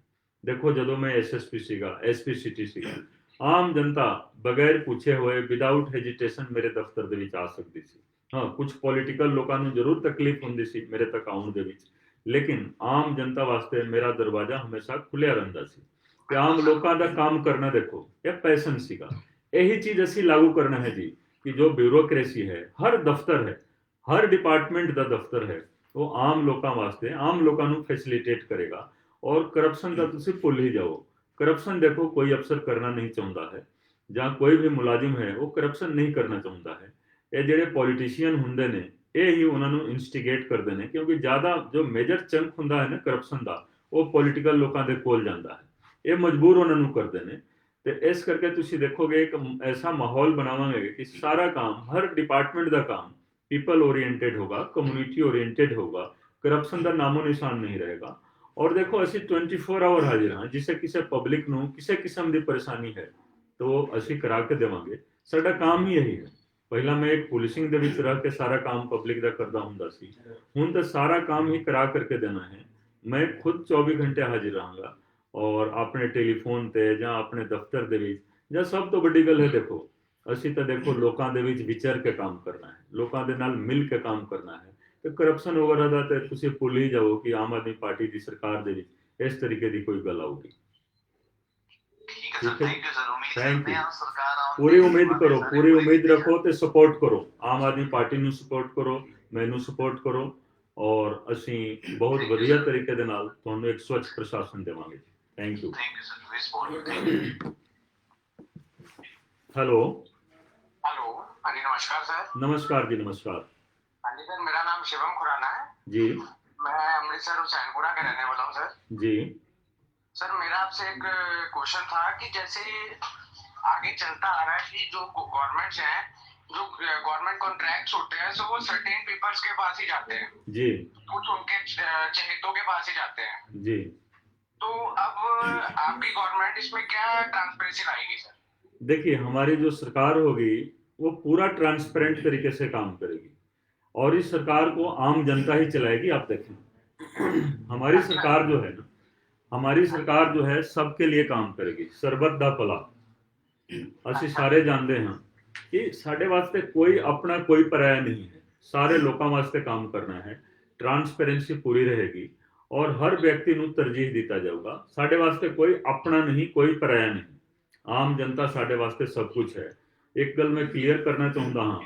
ਦੇਖੋ ਜਦੋਂ ਮੈਂ ਐਸਐਸਪੀ ਸੀਗਾ, ਐਸਪੀ ਸਿਟੀ ਸੀਗਾ, ਆਮ ਜਨਤਾ ਬਗੈਰ ਪੁੱਛੇ ਹੋਏ ਵਿਦਆਊਟ ਹੈਜੀਟੇਸ਼ਨ ਮੇਰੇ ਦਫ਼ਤਰ ਦੇ ਵਿੱਚ ਆ ਸਕਦੀ ਸੀ। ਹਾਂ ਕੁਝ ਪੋਲੀਟੀਕਲ ਲੋਕਾਂ ਨੂੰ ਜ਼ਰੂਰ ਤਕਲੀਫ ਹੁੰਦੀ ਸੀ ਮੇਰੇ ਤੱਕ ਆਉਣ ਦੇ ਵਿੱਚ ਲੇਕਿਨ ਆਮ ਜਨਤਾ ਵਾਸਤੇ ਮੇਰਾ ਦਰਵਾਜ਼ਾ ਹਮੇਸ਼ਾ ਖੁੱਲਿਆ ਰਹਿੰਦਾ ਸੀ ਤੇ ਆਮ ਲੋਕਾਂ ਦਾ ਕੰਮ ਕਰਨਾ ਦੇਖੋ ਇਹ ਪੈਸ਼ਨ ਸੀਗਾ। ਇਹੀ ਚੀਜ਼ ਅਸੀਂ ਲਾਗੂ ਕਰਨਾ ਹੈ ਜੀ ਕਿ ਜੋ ਬਿਊਰੋਕ੍ਰੇਸੀ ਹੈ ਹਰ ਦਫ਼ਤਰ ਹੈ ਹਰ ਡਿਪਾਰਟਮੈਂਟ ਦਾ ਦਫ਼ਤਰ ਹੈ ਉਹ ਆਮ ਲੋਕਾਂ ਵਾਸਤੇ ਆਮ ਲੋਕਾਂ ਨੂੰ ਫੈਸਿਲਿਟੇਟ ਕਰੇਗਾ ਔਰ ਕਰਪਸ਼ਨ ਦਾ ਤੁਸੀਂ ਭੁੱਲ ਹੀ ਜਾਓ। ਕਰਪਸ਼ਨ ਦੇਖੋ ਕੋਈ ਅਫਸਰ ਕਰਨਾ ਨਹੀਂ ਚਾਹੁੰਦਾ ਹੈ ਜਾਂ ਕੋਈ ਵੀ ਮੁਲਾਜ਼ਮ ਹੈ ਉਹ ਕਰਪਸ਼ਨ ਨਹੀਂ ਕਰਨਾ ਚਾਹੁੰਦਾ ਹੈ। ਇਹ ਜਿਹੜੇ ਪੋਲੀਟੀਸ਼ੀਅਨ ਹੁੰਦੇ ਨੇ ਇਹ ਹੀ ਉਹਨਾਂ ਨੂੰ ਇਨਸਟੀਗੇਟ ਕਰਦੇ ਨੇ ਕਿਉਂਕਿ ਜ਼ਿਆਦਾ ਜੋ ਮੇਜਰ ਚੰਕ ਹੁੰਦਾ ਹੈ ਨਾ ਕਰਪਸ਼ਨ ਦਾ ਉਹ ਪੋਲੀਟੀਕਲ ਲੋਕਾਂ ਦੇ ਕੋਲ ਜਾਂਦਾ ਹੈ। ਇਹ ਮਜਬੂਰ ਉਹਨਾਂ ਨੂੰ ਕਰਦੇ ਨੇ ਤੇ ਇਸ ਕਰਕੇ ਤੁਸੀਂ ਦੇਖੋਗੇ ਇੱਕ ਐਸਾ ਮਾਹੌਲ ਬਣਾਵਾਂਗੇ ਕਿ ਸਾਰਾ ਕੰਮ ਹਰ ਡਿਪਾਰਟਮੈਂਟ ਦਾ ਕੰਮ पीपल ओरिएंटेड होगा, कम्युनिटी ओरिएंटेड होगा, करप्शन का नामो निशान नहीं रहेगा। और देखो ਅਸੀਂ 24 ਆਵਰ ਹਾਜ਼ਰ ਹਾਂ, ਜਿਸੇ ਕਿਸੇ ਪਬਲਿਕ ਨੂੰ ਕਿਸੇ ਕਿਸਮ ਦੀ ਪਰੇਸ਼ਾਨੀ ਹੈ तो ਅਸੀਂ ਕਰਾ ਕੇ ਦੇਵਾਂਗੇ। ਸਾਡਾ ਕੰਮ ਹੀ ਇਹੀ ਹੈ। ਪਹਿਲਾਂ ਮੈਂ ਇੱਕ ਪੁਲਿਸਿੰਗ ਦੇ ਵਿੱਚ ਰਹਿ ਕੇ ਸਾਰਾ ਕੰਮ ਪਬਲਿਕ ਦਾ ਕਰਦਾ ਹੁੰਦਾ ਸੀ, ਹੁਣ ਤਾਂ ਸਾਰਾ ਕੰਮ ਹੀ ਕਰਾ ਕਰਕੇ ਦੇਣਾ ਹੈ। ਮੈਂ ਖੁਦ 24 ਘੰਟੇ ਹਾਜ਼ਰ ਰਹਾਂਗਾ ਔਰ ਆਪਣੇ ਟੈਲੀਫੋਨ ਤੇ ਜਾਂ ਆਪਣੇ ਦਫ਼ਤਰ ਦੇ ਵਿੱਚ। ਜਾਂ ਸਭ ਤੋਂ ਵੱਡੀ ਗੱਲ ਹੈ, ਦੇਖੋ ਅਸੀਂ ਤਾਂ ਦੇਖੋ ਲੋਕਾਂ ਦੇ ਵਿੱਚ ਵਿਚਰ ਕੇ ਕੰਮ ਕਰਨਾ ਹੈ, ਲੋਕਾਂ ਦੇ ਨਾਲ ਮਿਲ ਕੇ ਕੰਮ ਕਰਨਾ ਹੈ। ਤੇ ਕਰਪਸ਼ਨ ਵਗੈਰਾ ਦਾ ਤੇ ਤੁਸੀਂ ਭੁੱਲ ਹੀ ਜਾਓ ਕਿ ਆਮ ਆਦਮੀ ਪਾਰਟੀ ਦੀ ਸਰਕਾਰ ਦੇ ਵਿੱਚ ਇਸ ਤਰੀਕੇ ਦੀ ਕੋਈ ਗੱਲ ਆਊਗੀ। ਠੀਕ ਹੈ ਸਰ, ਥੈਂਕ ਯੂ ਸਰ। ਉਮੀਦ Thank ਕਰਦੇ you. ਹਾਂ ਸਰਕਾਰ ਆਉਣ ਪੂਰੀ ਦੀ ਉਮੀਦ ਕਰੋ, ਸਾਰੇ ਪੂਰੀ ਉਮੀਦ ਕੋਈ ਰੱਖੋ ਤੇ ਸਪੋਰਟ ਕਰੋ। ਆਮ ਆਦਮੀ ਪਾਰਟੀ ਨੂੰ ਸਪੋਰਟ ਕਰੋ, ਮੈਨੂੰ ਸਪੋਰਟ ਕਰੋ ਔਰ ਅਸੀਂ ਬਹੁਤ ਵਧੀਆ ਤਰੀਕੇ ਦੇ ਨਾਲ ਤੁਹਾਨੂੰ ਇੱਕ ਸਵੱਛ ਪ੍ਰਸ਼ਾਸਨ ਦੇਵਾਂਗੇ। Thank you. Thank you sir, we support. Thank you. Hello, hello, हाँ जी नमस्कार सर। नमस्कार जी, नमस्कार हाँ जी सर, मेरा नाम शिवम खुराना है। जी। मैं अमृतसर हुसैनपुरा का रहने वाला हूँ सर। जी सर मेरा आपसे एक क्वेश्चन था कि जैसे आगे चलता आ रहा है कि जो गवर्नमेंट्स हैं, जो गवर्नमेंट कॉन्ट्रैक्ट्स होते हैं, सो वो सर्टेन पीपल्स के पास ही जाते हैं, जी कुछ उनके चहेतों के पास ही जाते हैं। जी। तो अब आपकी गवर्नमेंट इसमें क्या ट्रांसपेरेंसी लाएगी सर? देखिए, हमारी जो सरकार होगी वो पूरा ट्रांसपेरेंट तरीके से काम करेगी और इस सरकार को आम जनता ही चलाएगी। आप देखें, हमारी सरकार जो है ना, हमारी सरकार जो है सबके लिए काम करेगी, ਸਰਬੱਤ ਦਾ ਭਲਾ। ਅਸੀਂ ਸਾਰੇ ਜਾਣਦੇ ਹਾਂ ਕਿ ਸਾਡੇ ਵਾਸਤੇ ਕੋਈ ਆਪਣਾ ਕੋਈ ਪਰਾਇਆ ਨਹੀਂ ਹੈ, ਸਾਰੇ ਲੋਕਾਂ ਵਾਸਤੇ ਕੰਮ ਕਰਨਾ ਹੈ। ਟ੍ਰਾਂਸਪੇਰੈਂਸੀ ਪੂਰੀ ਰਹੇਗੀ ਔਰ ਹਰ ਵਿਅਕਤੀ ਨੂੰ ਤਰਜੀਹ ਦਿੱਤਾ ਜਾਊਗਾ। ਸਾਡੇ ਵਾਸਤੇ ਕੋਈ ਆਪਣਾ ਨਹੀਂ, ਕੋਈ ਪਰਾਇਆ ਨਹੀਂ। ਆਮ ਜਨਤਾ ਸਾਡੇ ਵਾਸਤੇ ਸਭ ਕੁਝ ਹੈ। ਇੱਕ ਗੱਲ ਮੈਂ ਕਲੀਅਰ ਕਰਨਾ ਚਾਹੁੰਦਾ ਹਾਂ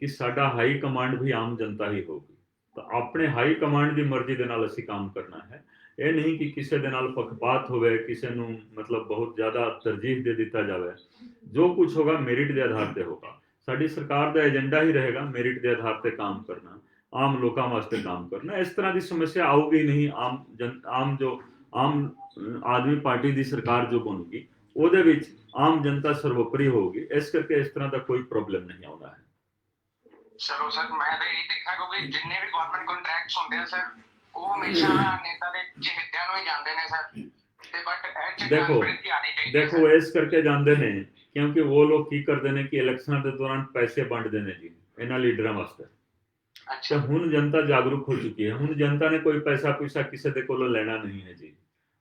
ਕਿ ਸਾਡਾ ਹਾਈ ਕਮਾਂਡ ਵੀ ਆਮ ਜਨਤਾ ਹੀ ਹੋਊਗੀ। ਤਾਂ ਆਪਣੇ ਹਾਈ ਕਮਾਂਡ ਦੀ ਮਰਜ਼ੀ ਦੇ ਨਾਲ ਅਸੀਂ ਕੰਮ ਕਰਨਾ ਹੈ। ਇਹ ਨਹੀਂ ਕਿ ਕਿਸੇ ਦੇ ਨਾਲ ਪੱਖਪਾਤ ਹੋਵੇ, ਕਿਸੇ ਨੂੰ ਮਤਲਬ ਬਹੁਤ ਜ਼ਿਆਦਾ ਤਰਜੀਹ ਦੇ ਦਿੱਤਾ ਜਾਵੇ। ਜੋ ਕੁਝ ਹੋਗਾ ਮੈਰਿਟ ਦੇ ਆਧਾਰ ਤੇ ਹੋਗਾ। ਸਾਡੀ ਸਰਕਾਰ ਦਾ ਏਜੰਡਾ ਹੀ ਰਹੇਗਾ ਮੈਰਿਟ ਦੇ ਆਧਾਰ ਤੇ ਕੰਮ ਕਰਨਾ, ਆਮ ਲੋਕਾਂ ਵਾਸਤੇ ਕੰਮ ਕਰਨਾ। ਇਸ ਤਰ੍ਹਾਂ ਦੀ ਸਮੱਸਿਆ ਆਊਗੀ ਨਹੀਂ। ਆਮ ਆਦਮੀ ਪਾਰਟੀ ਦੀ ਸਰਕਾਰ ਜੋ ਬਣੂਗੀ ਉਹਦੇ ਵਿੱਚ ਆਮ ਜਨਤਾ ਸਰਵੋਪਰੀ ਹੋਊਗੀ। ਇਸ ਕਰਕੇ ਇਸ ਤਰ੍ਹਾਂ ਦਾ ਕੋਈ ਪ੍ਰੋਬਲਮ ਨਹੀਂ ਆਉਣਾ ਹੈ। ਚਲੋ ਸਰ, ਮੈਂ ਤਾਂ ਇਹ ਦੇਖਿਆ ਕਿਉਂਕਿ ਜਿੰਨੇ ਵੀ ਗਵਰਨਮੈਂਟ ਕੰਟਰੈਕਟਸ ਹੁੰਦੇ ਆ ਸਰ, ਉਹ ਹਮੇਸ਼ਾ ਨੇਤਾ ਦੇ ਚਹੇਤਿਆਂ ਨੂੰ ਹੀ ਜਾਂਦੇ ਨੇ ਸਰ। ਤੇ ਬਟ ਇਹ ਚ ਟ੍ਰਾਂਸਪੇਰੈਂਸੀ ਆਣੀ ਚਾਹੀਦੀ ਹੈ। ਦੇਖੋ ਇਸ ਕਰਕੇ ਜਾਂਦੇ ਨੇ ਕਿਉਂਕਿ ਉਹ ਲੋਕ ਕੀ ਕਰਦੇ ਨੇ ਕਿ ਇਲੈਕਸ਼ਨਾਂ ਦੇ ਦੌਰਾਨ ਪੈਸੇ ਵੰਡਦੇ ਨੇ ਜੀ ਇਹਨਾਂ ਲੀਡਰਾਂ ਵਾਸਤੇ। ਅੱਛਾ, ਤੇ ਹੁਣ ਜਨਤਾ ਜਾਗਰੂਕ ਹੋ ਚੁੱਕੀ ਹੈ। ਹੁਣ ਜਨਤਾ ਨੇ ਕੋਈ ਪੈਸਾ ਕਿਸੇ ਦੇ ਕੋਲੋਂ ਲੈਣਾ ਨਹੀਂ ਹੈ ਜੀ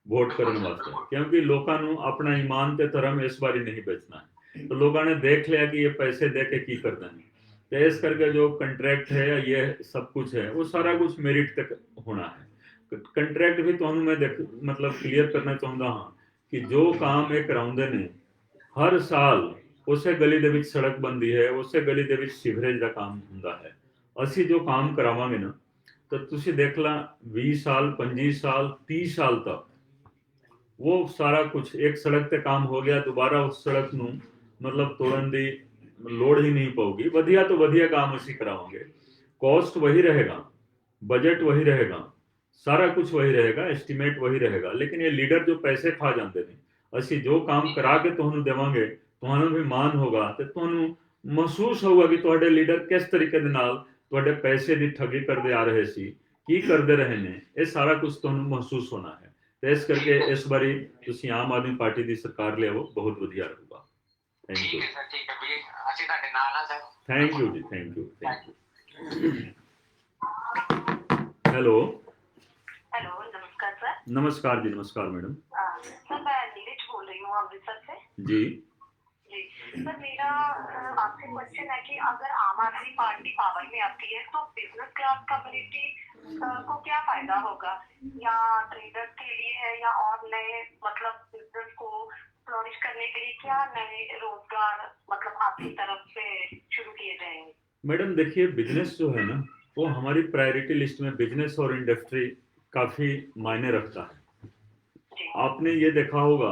ਵੋਟ ਕਰਨ ਵਾਸਤੇ, ਕਿਉਂਕਿ ਲੋਕਾਂ ਨੂੰ ਆਪਣਾ ਈਮਾਨ ਤੇ ਧਰਮ ਇਸ ਵਾਰੀ ਨਹੀਂ ਵੇਚਣਾ ਹੈ। तो लोगों ने देख लिया कि ये पैसे दे के की कर देंगे। तो इस करके जो कंट्रैक्ट है ये सब कुछ है वो सारा कुछ मेरिट तक होना है। कंट्रैक्ट भी तो मैं मतलब क्लियर करना चाहता हाँ कि जो काम ये कराउंदे ने हर साल उसे गली दे विच सड़क बनती है, उसे गली दे विच सीवरेज का काम होंदा है। असी जो काम करावांगे ना तो तुसी देख ला 20 साल 25 साल 30 साल तक वो सारा कुछ एक सड़क ते काम हो गया, दोबारा उस सड़क नू मतलब तोड़न दी लोड़ ही नहीं पऊगी। वधिया तो वधिया काम असी करावांगे, कॉस्ट वही रहेगा, बजट वही रहेगा, सारा कुछ वही रहेगा, एस्टीमेट वही रहेगा। लेकिन ये लीडर जो पैसे खा जाते हैं, असी जो काम करा के तुहानू देवांगे तुहानू भी मान होगा ते तुहानू महसूस होगा कि तुहाडे लीडर किस तरीके दे नाल तुहाडे पैसे दी ठगी करदे आ रहे सी, की करदे रहे ने, ये सारा कुछ तुहानू महसूस होना है। तो इस करके इस बारी तुसी आम आदमी पार्टी दी सरकार ले आओ, बहुत वधिया रहूगा। Thank you. ठीक है सर, ठीक है भी ਅਸੀਂ ਤੁਹਾਡੇ ਨਾਲ ਆ ਸਰ। थैंक यू जी, thank you, thank you. Hello hello, नमस्कार सर। नमस्कार जी, नमस्कार मैडम सर मैं नीरज बोल रही हूँ अमृतसर से। जी। जी सर, मेरा आपसे क्वेश्चन है कि अगर आम आदमी पार्टी पावर में आती है तो बिजनेस क्लास कम्युनिटी को क्या फायदा होगा, या ट्रेडर्स के लिए है, या और नए मतलब बिजनेस को फ्लोरिश करने के लिए क्या नए रोजगार मतलब आपकी तरफ से शुरू किए जाएंगे? मैडम देखिए, बिजनेस जो है ना वो हमारी प्रायोरिटी लिस्ट में बिजनेस और इंडस्ट्री काफी मायने रखता है। आपने ये देखा होगा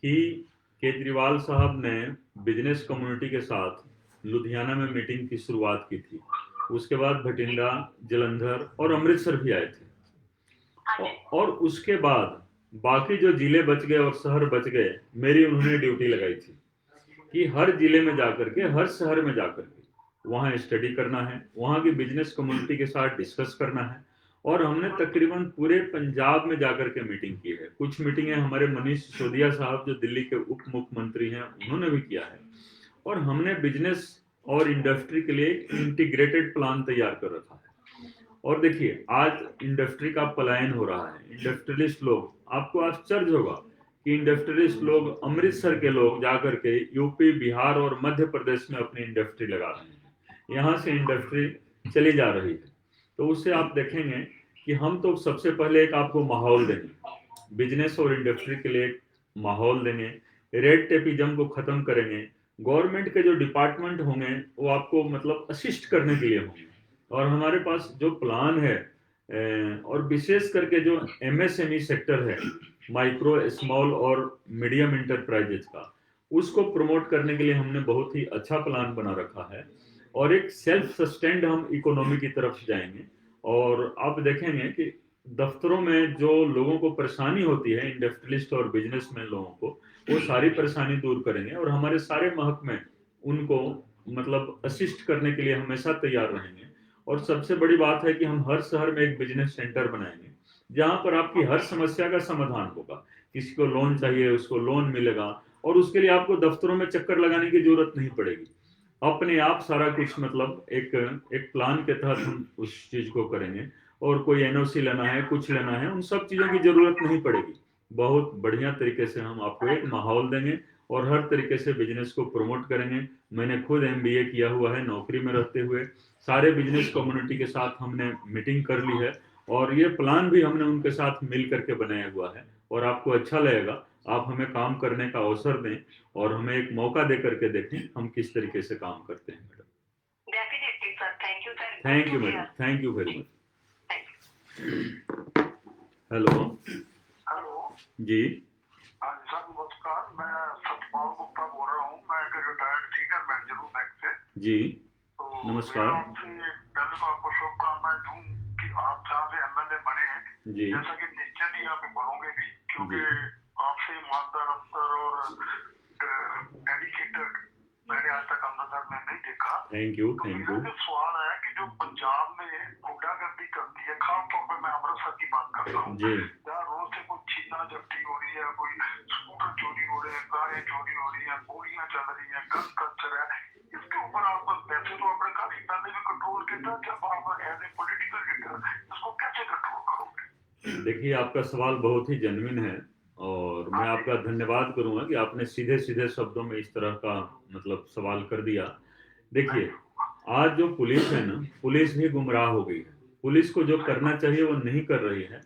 कि केजरीवाल साहब ने बिजनेस कम्युनिटी के साथ लुधियाना में मीटिंग की शुरुआत की थी। उसके बाद भटिंडा, जलंधर और अमृतसर भी आए थे और उसके बाद बाकी जो जिले बच गए और शहर बच गए, मेरी उन्होंने ड्यूटी लगाई थी कि हर जिले में जाकर के, हर शहर में जाकर के वहाँ स्टडी करना है, वहाँ की बिजनेस कम्युनिटी के साथ डिस्कस करना है। और हमने तकरीबन पूरे पंजाब में जाकर के मीटिंग की है। कुछ मीटिंगें हमारे मनीष सिसोदिया साहब जो दिल्ली के उप मुख्यमंत्री हैं उन्होंने भी किया है। और हमने बिजनेस और इंडस्ट्री के लिए एक इंटीग्रेटेड प्लान तैयार कर रखा है। और देखिए आज इंडस्ट्री का पलायन हो रहा है। इंडस्ट्रियलिस्ट लोग, आपको आश्चर्य होगा कि इंडस्ट्रियलिस्ट लोग, अमृतसर के लोग जाकर के यूपी, बिहार और मध्य प्रदेश में अपनी इंडस्ट्री लगा रहे हैं। यहाँ से इंडस्ट्री चली जा रही है। तो उससे आप देखेंगे कि हम तो सबसे पहले एक आपको माहौल देंगे, बिजनेस और इंडस्ट्री के लिए एक माहौल देंगे, रेड टेपिज्म को खत्म करेंगे। गवर्नमेंट के जो डिपार्टमेंट होंगे वो आपको मतलब असिस्ट करने के लिए होंगे। और हमारे पास जो प्लान है और विशेष करके जो MSME सेक्टर है, माइक्रो स्मॉल और मीडियम इंटरप्राइजेज का, उसको प्रमोट करने के लिए हमने बहुत ही अच्छा प्लान बना रखा है। और एक सेल्फ सस्टेन्ड हम इकोनॉमी की तरफ जाएंगे। और आप देखेंगे कि दफ्तरों में जो लोगों को परेशानी होती है, इंडस्ट्रियलिस्ट और बिजनेसमैन लोगों को, वो सारी परेशानी दूर करेंगे। और हमारे सारे महकमे उनको मतलब असिस्ट करने के लिए हमेशा तैयार रहेंगे। और सबसे बड़ी बात है कि हम हर शहर में एक बिजनेस सेंटर बनाएंगे जहां पर आपकी हर समस्या का समाधान होगा। किसी को लोन चाहिए उसको लोन मिलेगा, और उसके लिए आपको दफ्तरों में चक्कर लगाने की जरूरत नहीं पड़ेगी। अपने आप सारा कुछ मतलब एक प्लान के तहत हम उस चीज को करेंगे। और कोई NOC लेना है, कुछ लेना है, उन सब चीजों की जरूरत नहीं पड़ेगी। बहुत बढ़िया तरीके से हम आपको एक माहौल देंगे और हर तरीके से बिजनेस को प्रमोट करेंगे। मैंने खुद MBA किया हुआ है, नौकरी में रहते हुए सारे बिजनेस कम्युनिटी के साथ हमने मीटिंग कर ली है। और ये प्लान भी हमने उनके साथ मिल करके बनाया हुआ है। और आपको अच्छा लगेगा, आप हमें काम करने का अवसर दें और हमें एक मौका दे करके देखें हम किस तरीके से काम करते हैं। Madam definitely sir, thank you sir. Thank you madam, thank you very much. Hello hello जी, हाँ जी सर, नमस्कार। मैं सतपाल गुप्ता बोल रहा हूँ। मैं एक रिटायर्ड सीनियर मैनेजर हूँ बैंक से। जी तो नमस्कार। मैं आपसे पहले तो आपको शुभकामनाएं दूं कि आप जहाँ से MLA बने हैं, जी जैसा कि निश्चित ही आप बनोगे भी, क्योंकि जी। आपसे ईमानदार अफसर और डेडिकेटेड मैंने आज तक अमृतसर में नहीं देखा। थैंक यू, तो थैंक मेरा यू। जो सवाल है कि जो पंजाब में गुंडागर्दी करती है, खासतौर पर मैं अमृतसर की बात करता हूँ, जी जहाँ रोज से कोई छीना झपटी हो रही है, कोई स्कूटर चोरी हो रहे हैं, कारें चोरी हो रही है, गोलियां चल रही है, गन कल्चर है, इसके ऊपर आप वैसे तो आपने काफी पहले भी कंट्रोल किया था, जब आप एज ए पॉलिटिकल लीडर इसको कैसे कंट्रोल करोगे? देखिए, आपका सवाल बहुत ही जेन्युइन है और मैं आपका धन्यवाद करूंगा कि आपने सीधे सीधे शब्दों में इस तरह का मतलब सवाल कर दिया। देखिए, आज जो पुलिस है ना, पुलिस भी गुमराह हो गई है। पुलिस को जो करना चाहिए वो नहीं कर रही है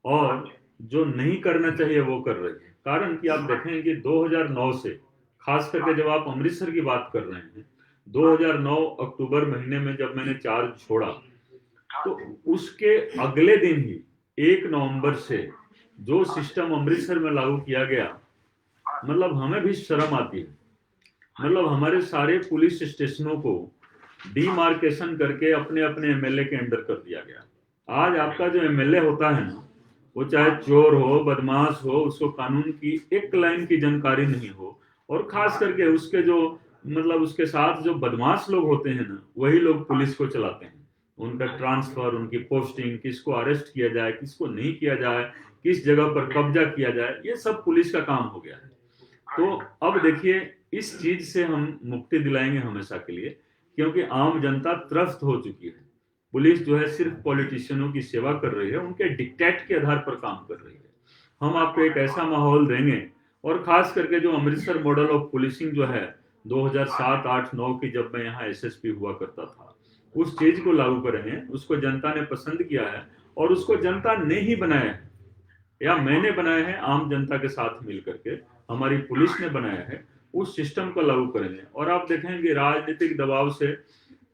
और जो नहीं करना चाहिए वो कर रही है। कारण कि आप देखें कि 2009 से, खास करके जब आप अमृतसर की बात कर रहे हैं, 2009 अक्टूबर महीने में जब मैंने चार्ज छोड़ा, तो उसके अगले दिन ही 1 नवंबर से जो सिस्टम अमृतसर में लागू किया गया, मतलब हमें भी शर्म आती है। मतलब हमारे सारे पुलिस स्टेशनों को डीमार्केशन करके अपने अपने MLA के अंडर कर दिया गया। आज आपका जो MLA होता है ना, वो चाहे चोर हो, बदमाश हो, उसको कानून की एक लाइन की जानकारी नहीं हो, और खास करके उसके जो मतलब उसके साथ जो बदमाश लोग होते हैं ना, वही लोग पुलिस को चलाते हैं। उनका ट्रांसफर, उनकी पोस्टिंग, किसको अरेस्ट किया जाए, किसको नहीं किया जाए, किस जगह पर कब्जा किया जाए, ये सब पुलिस का काम हो गया है। तो अब देखिए, इस चीज से हम मुक्ति दिलाएंगे हमेशा के लिए, क्योंकि आम जनता त्रस्त हो चुकी है। पुलिस जो है सिर्फ पॉलिटिशियनों की सेवा कर रही है, उनके डिक्टेट के आधार पर काम कर रही है। हम आपको एक ऐसा माहौल देंगे, और खास करके जो अमृतसर मॉडल ऑफ पुलिसिंग जो है 2007, 8, 9 की, जब मैं यहाँ SSP हुआ करता था, उस चीज को लागू करेंगे। उसको जनता ने पसंद किया है और उसको जनता ने ही बनाया है, या मैंने बनाया है आम जनता के साथ मिल करके, हमारी पुलिस ने बनाया है। उस सिस्टम को लागू करेंगे और आप देखेंगे राजनीतिक दबाव से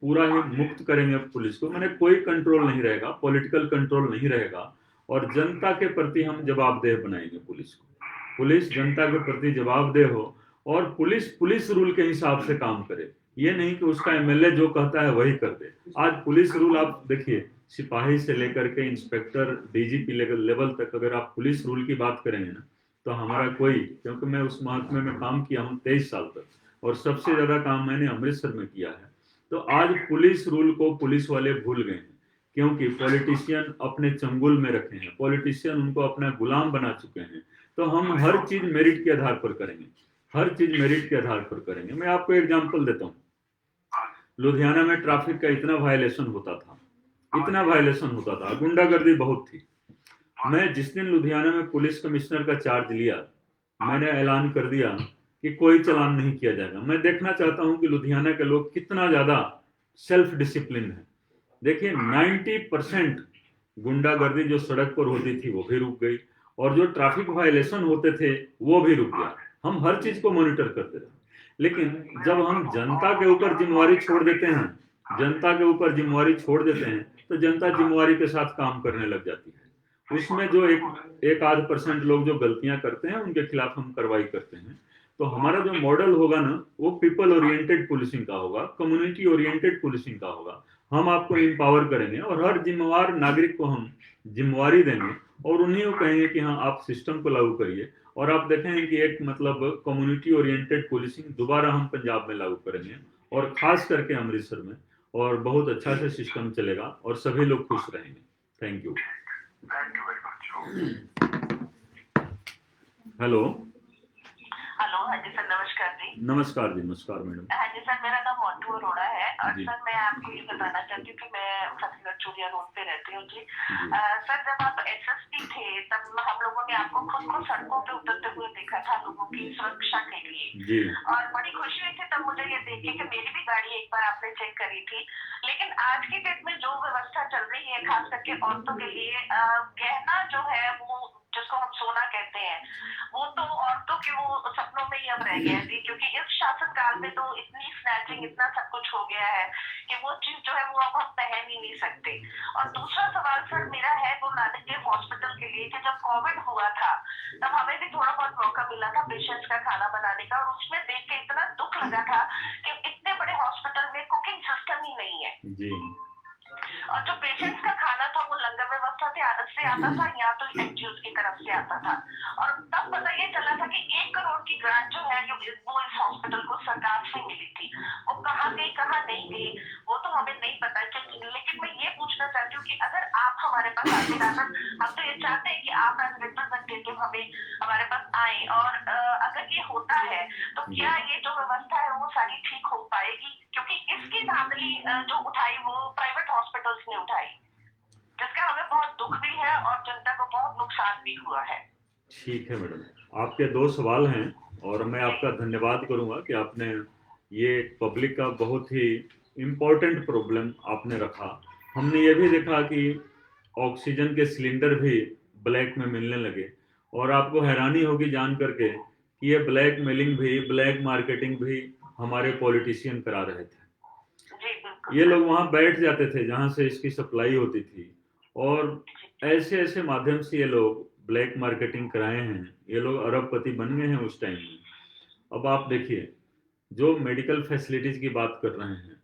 पूरा ही मुक्त करेंगे पुलिस को। मैंने कोई कंट्रोल नहीं रहेगा, पॉलिटिकल कंट्रोल नहीं रहेगा, और जनता के प्रति हम जवाबदेह बनाएंगे पुलिस को। पुलिस जनता के प्रति जवाबदेह हो और पुलिस रूल के हिसाब से काम करे। ये नहीं कि उसका MLA जो कहता है वही कर दे। आज पुलिस रूल आप देखिए, सिपाही से लेकर के इंस्पेक्टर, DGP लेवल तक अगर आप पुलिस रूल की बात करेंगे ना, तो हमारा कोई, क्योंकि मैं उस महकमे में काम किया हूँ 23 साल तक, और सबसे ज्यादा काम मैंने अमृतसर में किया है, तो आज पुलिस रूल को पुलिस वाले भूल गए हैं, क्योंकि पॉलिटिशियन अपने चंगुल में रखे हैं, पॉलिटिशियन उनको अपना गुलाम बना चुके हैं। तो हम हर चीज मेरिट के आधार पर करेंगे, हर चीज मेरिट के आधार पर करेंगे। मैं आपको एग्जांपल देता हूँ, लुधियाना में ट्रैफिक का इतना वायलेशन होता था, इतना वायलेशन होता था, गुंडागर्दी बहुत थी। मैं जिस दिन लुधियाना में पुलिस कमिश्नर का चार्ज लिया, मैंने ऐलान कर दिया कि कोई चालान नहीं किया जाएगा। मैं देखना चाहता हूं कि लुधियाना के लोग कितना ज्यादा सेल्फ डिसिप्लिन है। देखिए 90% गुंडागर्दी जो सड़क पर होती थी वो भी रुक गई, और जो ट्रैफिक वायलेशन होते थे वो भी रुक गया। हम हर चीज को मॉनिटर करते रहे, लेकिन जब हम जनता के ऊपर जिम्मेवारी छोड़ देते हैं, जनता के ऊपर जिम्मेवारी छोड़ देते हैं, तो जनता जिम्मेवारी के साथ काम करने लग जाती है। उसमें जो एक आध % लोग जो गलतियां करते हैं उनके खिलाफ हम कार्रवाई करते हैं। तो हमारा जो मॉडल होगा ना, वो पीपल ओरिएंटेड पुलिसिंग का होगा, कम्युनिटी ओरिएंटेड पुलिसिंग का होगा। हम आपको एम्पावर करेंगे और हर जिम्मेवार नागरिक को हम जिम्मेवारी देंगे और उन्हीं को कहेंगे कि हाँ आप सिस्टम को लागू करिए। और आप देखेंगे कि एक मतलब कम्युनिटी ओरिएंटेड पुलिसिंग दोबारा हम पंजाब में लागू करेंगे, और खास करके अमृतसर में, और बहुत अच्छा से सिस्टम चलेगा और सभी लोग खुश रहेंगे। Thank you. Thank you very much. Hello. Hello, हाँ जी सर, नमस्कार जी। नमस्कार जी, नमस्कार मैडम। हाँ जी सर, मेरा नाम मोन्टू अरोड़ा है और जी। सर मैं आपको ये बताना चाहती हूँ कि मैं फतेहगढ़ चूड़िया रोड पे रहती हूँ जी। जी। सर जब आप एसएसपी थे तब हम लोगों ने आपको खुद को सड़कों पे उतरते हुए देखा था लोगों की सुरक्षा के लिए, जी। और बड़ी खुशी हुई थी तब मुझे ये देख के कि मेरी भी गाड़ी एक बार आपने चेक करी थी। लेकिन आज की डेट में जो व्यवस्था चल रही है खास करके औरतों के लिए, गहना जो है वो जिसको हम सोना कहते हैं, वो तो औरतों के वो सपनों में ही अब रह गया है जी, क्योंकि इस शासन काल में तो इतनी स्नैचिंग इतना सब कुछ हो गया है कि वो चीज जो है वो अब हम पहन ही नहीं सकते। और दूसरा सवाल सर मेरा है गुरु नानक देव हॉस्पिटल के लिए कि जब कोविड हुआ था तब हमें भी थोड़ा बहुत मौका मिला था पेशेंट्स का खाना बनाने का, और उसमें देख के इतना दुख लगा था कि इतने बड़े हॉस्पिटल में कुकिंग सिस्टम ही नहीं है, जी। और जो पेशेंट्स का खाना था वो लंगर व्यवस्था से आता था या तो एनजीओ की तरफ से आता था। और तब पता ये चला था कि 1 करोड़ की ग्रांट जो है वो इस हॉस्पिटल को सरकार से मिली थी, वो कहाँ गई कहाँ नहीं गई वो तो हमें नहीं पता। लेकिन मैं ये पूछना चाहती हूँ कि अगर आप हमारे पास आते ना, हम तो ये चाहते हैं कि आप एज रिप्रेजेंटेटिव हमारे पास आए, और अगर ये होता है तो क्या ये जो व्यवस्था है वो सारी ठीक हो पाएगी? क्योंकि इसकी धांधली जो उठाई वो प्राइवेट हॉस्पिटल्स ने उठाई, जिसका हमें बहुत दुख भी है और जनता को बहुत नुकसान भी हुआ है। ठीक है मैडम, आपके 2 सवाल हैं और मैं आपका धन्यवाद करूंगा कि आपने ये पब्लिक का बहुत ही इम्पोर्टेंट प्रॉब्लम आपने रखा। हमने ये भी देखा कि ऑक्सीजन के सिलेंडर भी ब्लैक में मिलने लगे, और आपको हैरानी होगी जान करके कि ये ब्लैक मेलिंग भी, ब्लैक मार्केटिंग भी हमारे पॉलिटिशियन करा रहे थे। जी बिल्कुल। ये लोग वहां बैठ जाते थे जहां से इसकी सप्लाई होती थी, और ऐसे ऐसे माध्यम से ये लोग ब्लैक मार्केटिंग कराए हैं। ये लोग अरबपति बन गए हैं उस टाइम में। अब आप देखिए, जो मेडिकल फैसिलिटीज की बात कर रहे हैं,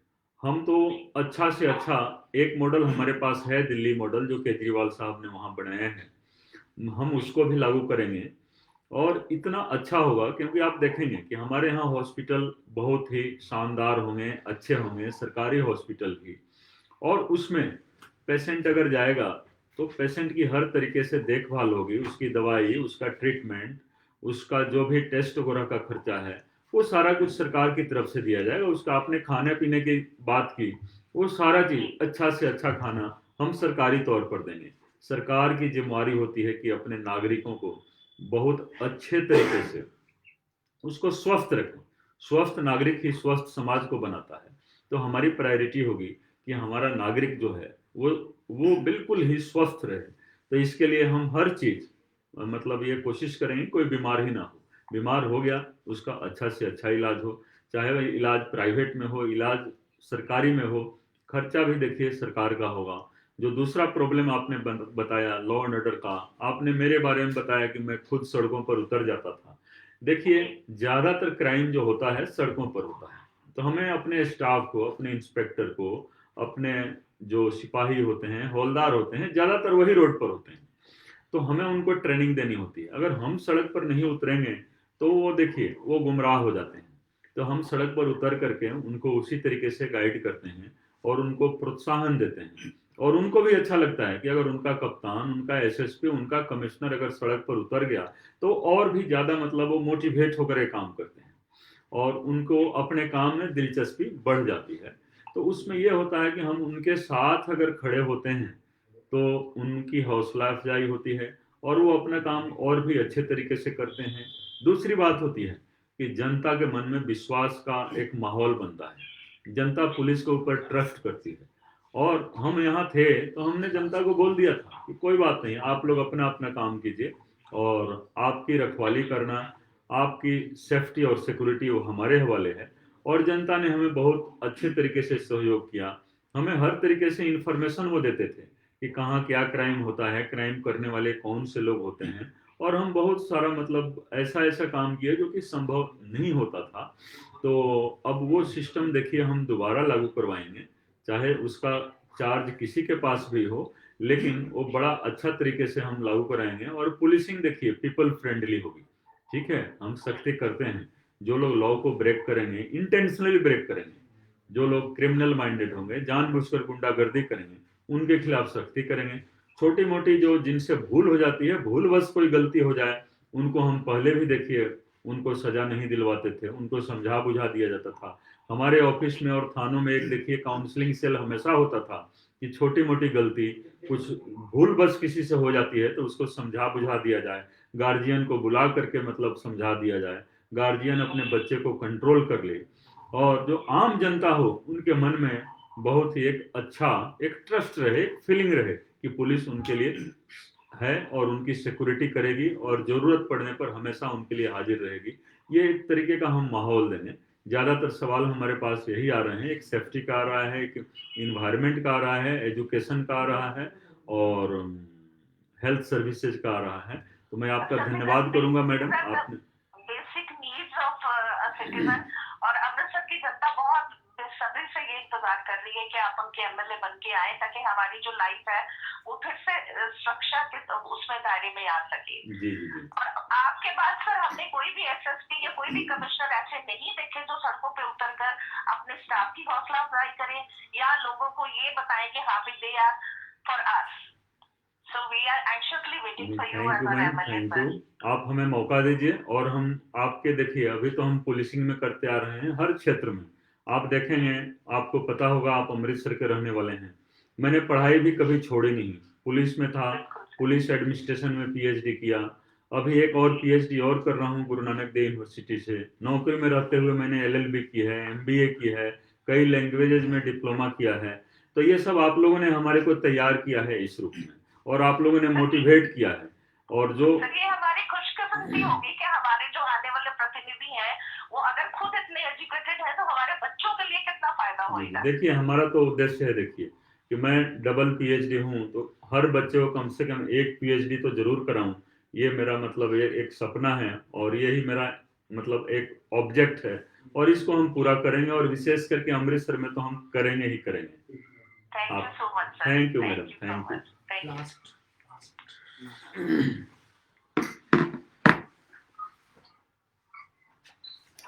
हम तो अच्छा से अच्छा एक मॉडल हमारे पास है, दिल्ली मॉडल, जो केजरीवाल साहब ने वहां बनाया है, हम उसको भी लागू करेंगे और इतना अच्छा होगा। क्योंकि आप देखेंगे कि हमारे यहाँ हॉस्पिटल बहुत ही शानदार होंगे, अच्छे होंगे, सरकारी हॉस्पिटल भी, और उसमें पेशेंट अगर जाएगा तो पेशेंट की हर तरीके से देखभाल होगी, उसकी दवाई, उसका ट्रीटमेंट, उसका जो भी टेस्ट वगैरह का खर्चा है वो सारा कुछ सरकार की तरफ से दिया जाएगा। उसका आपने खाने पीने की बात की, वो सारा चीज अच्छा से अच्छा खाना हम सरकारी तौर पर देंगे। सरकार की जिम्मेवारी होती है कि अपने नागरिकों को बहुत अच्छे तरीके से उसको स्वस्थ रखें। स्वस्थ नागरिक ही स्वस्थ समाज को बनाता है। तो हमारी प्रायोरिटी होगी कि हमारा नागरिक जो है वो बिल्कुल ही स्वस्थ रहे। तो इसके लिए हम हर चीज मतलब ये कोशिश करेंगे कोई बीमार ही ना हो। बीमार हो गया उसका अच्छा से अच्छा इलाज हो, चाहे वह इलाज प्राइवेट में हो, इलाज सरकारी में हो, खर्चा भी देखिए सरकार का होगा। जो दूसरा प्रॉब्लम आपने बताया लॉ एंड ऑर्डर का, आपने मेरे बारे में बताया कि मैं खुद सड़कों पर उतर जाता था। देखिए ज्यादातर क्राइम जो होता है सड़कों पर होता है, तो हमें अपने स्टाफ को, अपने इंस्पेक्टर को, अपने जो सिपाही होते हैं, हौलदार होते हैं, ज्यादातर वही रोड पर होते हैं, तो हमें उनको ट्रेनिंग देनी होती है। अगर हम सड़क पर नहीं उतरेंगे तो वो देखिए वो गुमराह हो जाते हैं। तो हम सड़क पर उतर करके उनको उसी तरीके से गाइड करते हैं और उनको प्रोत्साहन देते हैं। और उनको भी अच्छा लगता है कि अगर उनका कप्तान, उनका एसएसपी, उनका कमिश्नर अगर सड़क पर उतर गया तो और भी ज़्यादा मतलब वो मोटिवेट होकर ये काम करते हैं और उनको अपने काम में दिलचस्पी बढ़ जाती है। तो उसमें ये होता है कि हम उनके साथ अगर खड़े होते हैं तो उनकी हौसला अफजाई होती है और वो अपना काम और भी अच्छे तरीके से करते हैं। दूसरी बात होती है कि जनता के मन में विश्वास का एक माहौल बनता है, जनता पुलिस के ऊपर ट्रस्ट करती है। और हम यहाँ थे तो हमने जनता को बोल दिया था कि कोई बात नहीं, आप लोग अपना अपना काम कीजिए और आपकी रखवाली करना, आपकी सेफ्टी और सिक्योरिटी वो हमारे हवाले है। और जनता ने हमें बहुत अच्छे तरीके से सहयोग किया। हमें हर तरीके से इंफॉर्मेशन वो देते थे कि कहाँ क्या क्राइम होता है, क्राइम करने वाले कौन से लोग होते हैं। और हम बहुत सारा मतलब ऐसा ऐसा काम किए जो कि संभव नहीं होता था। तो अब वो सिस्टम देखिए हम दोबारा लागू करवाएंगे, चाहे उसका चार्ज किसी के पास भी हो, लेकिन वो बड़ा अच्छा तरीके से हम लागू कराएंगे। और पुलिसिंग देखिए पीपल फ्रेंडली होगी, ठीक है। हम सख्ती करते हैं, जो लोग लॉ को ब्रेक करेंगे, इंटेंशनली ब्रेक करेंगे, जो लोग क्रिमिनल माइंडेड होंगे, जानबूझकर गुंडागर्दी करेंगे, उनके खिलाफ सख्ती करेंगे। छोटी मोटी जो जिनसे भूल हो जाती है, भूलवश कोई गलती हो जाए, उनको हम पहले भी देखिए उनको सजा नहीं दिलवाते थे, उनको समझा बुझा दिया जाता था। हमारे ऑफिस में और थानों में एक देखिए काउंसलिंग सेल हमेशा होता था कि छोटी मोटी गलती कुछ भूल बस किसी से हो जाती है तो उसको समझा बुझा दिया जाए, गार्जियन को बुला करके मतलब समझा दिया जाए, गार्जियन अपने बच्चे को कंट्रोल कर ले और जो आम जनता हो उनके मन में बहुत ही एक अच्छा एक ट्रस्ट रहे, एक फीलिंग रहे कि पुलिस उनके लिए है और उनकी सिक्योरिटी करेगी और जरूरत पड़ने पर हमेशा उनके लिए हाजिर रहेगी। ये एक तरीके का हम माहौल देंगे। ज्यादातर सवाल हमारे पास यही आ रहे हैं, एक सेफ्टी का आ रहा है, एक इन्वायरमेंट का आ रहा है, एजुकेशन का आ रहा है और हेल्थ सर्विसेज का आ रहा है। तो मैं आपका धन्यवाद करूंगा मैडम, आपने basic needs of a citizen. और अमृतसर की जनता बहुत बेसब्री से ये इंतजार कर रही है कि आप उनके एमएलए बन के आए ताकि हमारी जो लाइफ है वो फिर से सुरक्षा के उसमें दायरे में आ सके। जी जी जी। और आपके बाद सर हमने कोई भी एसएसपी या कोई भी कमिश्नर ऐसे नहीं देखे जो सड़कों पे उतरकर अपने स्टाफ की हौसला अफजाई करें या लोगों को ये बताएं कि हाँ भी they are for us. So we are anxiously waiting for you thank as you our ma'am, MLA, thank sir. You. आप हमें मौका दीजिए और हम आपके देखिए अभी तो हम पुलिसिंग में करते आ रहे हैं हर क्षेत्र में। आप देखेंगे, आपको पता होगा, आप अमृतसर के रहने वाले हैं, मैंने पढ़ाई भी कभी छोड़ी नहीं, पुलिस में था, पुलिस एडमिनिस्ट्रेशन में पीएचडी किया, अभी एक और पीएचडी और कर रहा हूँ गुरु नानक देव यूनिवर्सिटी से। नौकरी में रहते हुए मैंने एलएलबी की है, एमबीए की है, कई लैंग्वेजेज में डिप्लोमा किया है। तो ये सब आप लोगों ने हमारे को तैयार किया है इस रूप में और आप लोगों ने मोटिवेट किया है। और जो ये हमारी खुशकिस्मती होगी कि हमारे जो आने वाले प्रतिनिधि हैं वो अगर खुद इतने एजुकेटेड है तो हमारे बच्चों के लिए कितना फायदा होगा। देखिए हमारा तो उद्देश्य है, देखिए कि मैं डबल पीएचडी हूँ तो हर बच्चे को कम से कम एक पीएचडी तो जरूर कराऊं। ये मेरा मतलब ये एक सपना है और यही मेरा मतलब एक ऑब्जेक्ट है और इसको हम पूरा करेंगे और विशेष करके अमृतसर में तो हम करेंगे ही करेंगे। Thank you so much sir. Thank you madam, thank you.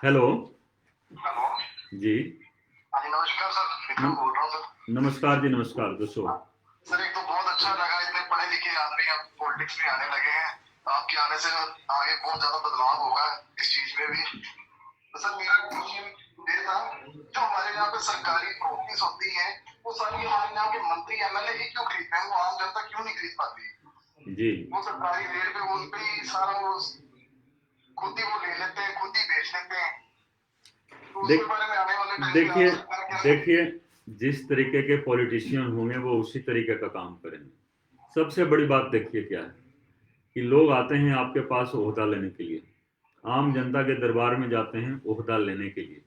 Hello hello जी। हाँ जी नमस्कार सर, विक्रम बोल रहा हूँ सर। नमस्कार जी, नमस्कार। दोस्तों सर एक तो बहुत अच्छा लगा, इतने पढ़े लिखे आदमी अब पॉलिटिक्स में आने लगे हैं, आपके आने से आगे बहुत ज्यादा बदलाव होगा इस चीज में भी। तो सर मेरा क्वेश्चन ये था, जो हमारे यहाँ पे सरकारी प्रॉपर्टीज होती है वो सारी हमारे यहाँ के मंत्री एमएलए ही क्यों खरीदते हैं, वो आम जनता क्यों नहीं खरीद पाती जी। वो सरकारी रेट पे उन पे ही सारा वो खुद ही वो ले लेते हैं, खुद ही बेच लेते हैं। तो उसके बारे में आने वाले टाइम में देखिए जिस तरीके के पॉलिटिशियन होंगे वो उसी तरीके का काम करेंगे। सबसे बड़ी बात देखिए क्या है कि लोग आते हैं आपके पास ओहदा लेने के लिए, आम जनता के दरबार में जाते हैं ओहदा लेने के लिए।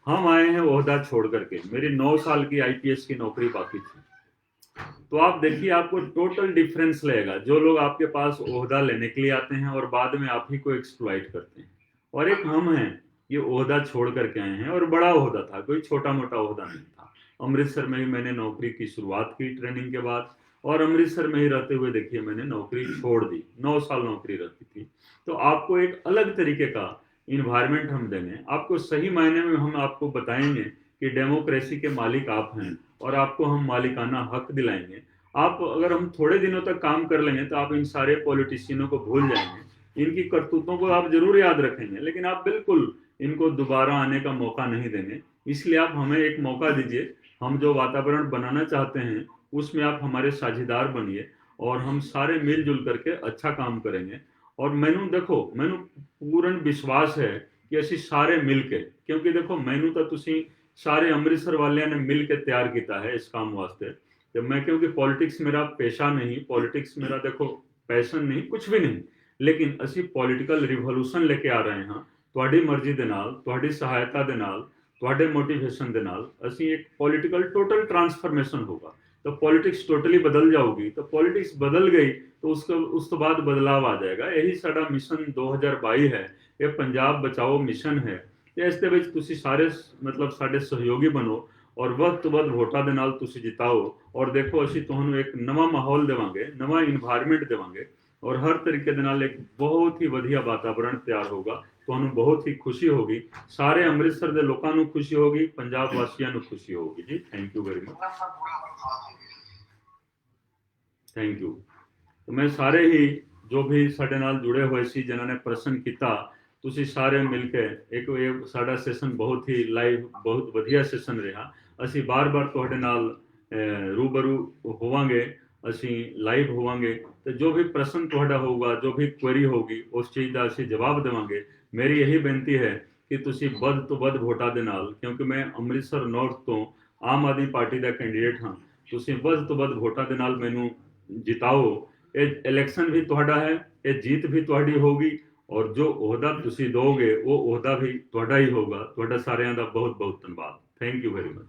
हम आए हैं ओहदा छोड़ करके, मेरी 9 साल की आईपीएस की नौकरी बाकी थी। तो आप देखिए आपको टोटल डिफरेंस लगेगा, जो लोग आपके पास ओहदा लेने के लिए आते हैं और बाद में आप ही को एक्सप्लॉइट करते हैं, और एक हम हैं ये ओहदा छोड़ करके आए हैं और बड़ा ओहदा था, कोई छोटा मोटा ओहदा नहीं था। अमृतसर में ही मैंने नौकरी की शुरुआत की ट्रेनिंग के बाद और अमृतसर में ही रहते हुए देखिए मैंने नौकरी छोड़ दी। 9 साल नौकरी रहती थी। तो आपको एक अलग तरीके का इन्वायरमेंट हम देंगे, आपको सही मायने में हम आपको बताएंगे कि डेमोक्रेसी के मालिक आप हैं और आपको हम मालिकाना हक दिलाएंगे। आप अगर हम थोड़े दिनों तक काम कर लेंगे तो आप इन सारे पॉलिटिशियनों को भूल जाएंगे, इनकी करतूतों को आप जरूर याद रखेंगे, लेकिन आप बिल्कुल इनको दोबारा आने का मौका नहीं देंगे। इसलिए आप हमें एक मौका दीजिए, हम जो वातावरण बनाना चाहते हैं उसमें आप हमारे साझेदार बनिए और हम सारे मिलजुल करके अच्छा काम करेंगे। और मैनू देखो, मैनू पूर्ण विश्वास है कि ਅਸੀਂ ਸਾਰੇ ਮਿਲ ਕੇ, ਕਿਉਂਕਿ ਦੇਖੋ ਮੈਨੂੰ ਤਾਂ ਤੁਸੀਂ ਸਾਰੇ ਅੰਮ੍ਰਿਤਸਰ ਵਾਲਿਆਂ ਨੇ ਮਿਲ ਕੇ ਤਿਆਰ ਕੀਤਾ ਹੈ ਇਸ ਕੰਮ ਵਾਸਤੇ। ਤੇ ਮੈਂ ਕਿਉਂਕਿ ਪੋਲਿਟਿਕਸ ਮੇਰਾ ਪੇਸ਼ਾ ਨਹੀਂ, ਪੋਲਿਟਿਕਸ ਮੇਰਾ ਦੇਖੋ ਪੈਸ਼ਨ ਨਹੀਂ, ਕੁਝ ਵੀ ਨਹੀਂ, ਲੇਕਿਨ ਅਸੀਂ ਪੋਲੀਟੀਕਲ ਰਿਵੋਲੂਸ਼ਨ ਲੈ ਕੇ ਆ ਰਹੇ ਹਾਂ ਤੁਹਾਡੀ ਮਰਜ਼ੀ ਦੇ ਨਾਲ, ਤੁਹਾਡੀ ਸਹਾਇਤਾ ਦੇ ਨਾਲ, ਤੁਹਾਡੇ मोटिवेशन ਦੇ ਨਾਲ। ਅਸੀਂ ਇੱਕ पॉलिटिकल टोटल ट्रांसफॉर्मेशन होगा, तो पॉलिटिक्स टोटली बदल जाओगी, तो पॉलिटिक्स बदल गई तो उस तो बाद बदलाव आ जाएगा। यही साडा मिशन 2022 है, ये पंजाब बचाओ मिशन है। ਤੇ ਇਸ ਦੇ ਵਿੱਚ ਤੁਸੀਂ ਸਾਰੇ ਮਤਲਬ ਸਾਡੇ ਸਹਿਯੋਗੀ ਬਣੋ ਔਰ ਵੱਧ ਤੋਂ ਵੱਧ ਵੋਟਾਂ ਦੇ ਨਾਲ ਤੁਸੀਂ ਜਿਤਾਓ। ਔਰ ਦੇਖੋ ਅਸੀਂ ਤੁਹਾਨੂੰ ਇੱਕ ਨਵਾਂ ਮਾਹੌਲ ਦੇਵਾਂਗੇ, ਨਵਾਂ ਇਨਵਾਇਰਨਮੈਂਟ ਦੇਵਾਂਗੇ ਔਰ ਹਰ ਤਰੀਕੇ ਦੇ ਨਾਲ ਇੱਕ ਬਹੁਤ ਹੀ ਵਧੀਆ ਵਾਤਾਵਰਣ ਤਿਆਰ ਹੋਗਾ। ਤੁਹਾਨੂੰ ਬਹੁਤ ਹੀ ਖੁਸ਼ੀ ਹੋਗੀ, ਸਾਰੇ ਅੰਮ੍ਰਿਤਸਰ ਦੇ ਲੋਕਾਂ ਨੂੰ ਖੁਸ਼ੀ ਹੋਗੀ, ਪੰਜਾਬ ਵਾਸੀਆਂ ਨੂੰ ਖੁਸ਼ੀ ਹੋਗੀ ਜੀ। Thank you very much, thank you. ਮੈਂ ਸਾਰੇ ਹੀ ਜੋ ਵੀ ਸਾਡੇ ਨਾਲ ਜੁੜੇ ਹੋਏ ਸੀ, ਜਿਨ੍ਹਾਂ ਨੇ ਪ੍ਰਸ਼ਨ ਕੀਤਾ, ਤੁਸੀਂ ਸਾਰੇ ਮਿਲ ਕੇ ਇੱਕ ਇਹ ਸਾਡਾ ਸੈਸ਼ਨ ਬਹੁਤ ਹੀ ਲਾਈਵ, ਬਹੁਤ ਵਧੀਆ ਸੈਸ਼ਨ ਰਿਹਾ। ਅਸੀਂ ਬਾਰ-ਬਾਰ ਤੁਹਾਡੇ ਨਾਲ ਰੂਬਰੂ ਹੋਵਾਂਗੇ, ਅਸੀਂ ਲਾਈਵ ਹੋਵਾਂਗੇ ਤੇ ਜੋ ਵੀ ਪ੍ਰਸ਼ਨ ਤੁਹਾਡਾ ਹੋਊਗਾ, ਜੋ ਵੀ ਕੁਐਰੀ ਹੋਗੀ, ਉਸ ਚੀਜ਼ ਦਾ ਅਸੀਂ ਜਵਾਬ ਦੇਵਾਂਗੇ। ਮੇਰੀ ਇਹੀ ਬੇਨਤੀ ਹੈ ਕਿ ਤੁਸੀਂ ਵੱਧ ਤੋਂ ਵੱਧ ਵੋਟਾਂ ਦੇ ਨਾਲ, ਕਿਉਂਕਿ ਮੈਂ ਅੰਮ੍ਰਿਤਸਰ ਨਾਰਥ ਤੋਂ ਆਮ ਆਦਮੀ ਪਾਰਟੀ ਦਾ ਕੈਂਡੀਡੇਟ ਹਾਂ, ਤੁਸੀਂ ਵੱਧ ਤੋਂ ਵੱਧ ਵੋਟਾਂ ਦੇ ਨਾਲ ਮੈਨੂੰ ਜਿਤਾਓ। ਇਹ ਇਲੈਕਸ਼ਨ ਵੀ ਤੁਹਾਡਾ ਹੈ, ਇਹ जीत भी ਤੁਹਾਡੀ ਹੋਗੀ ਔਰ ਜੋ ਅਹੁਦਾ ਤੁਸੀਂ ਦੋਗੇ ਉਹ ਅਹੁਦਾ ਵੀ ਤੁਹਾਡਾ ਹੀ ਹੋਗਾ। ਤੁਹਾਡਾ ਸਾਰਿਆਂ ਦਾ ਬਹੁਤ ਬਹੁਤ ਧੰਨਵਾਦ। Thank you very much.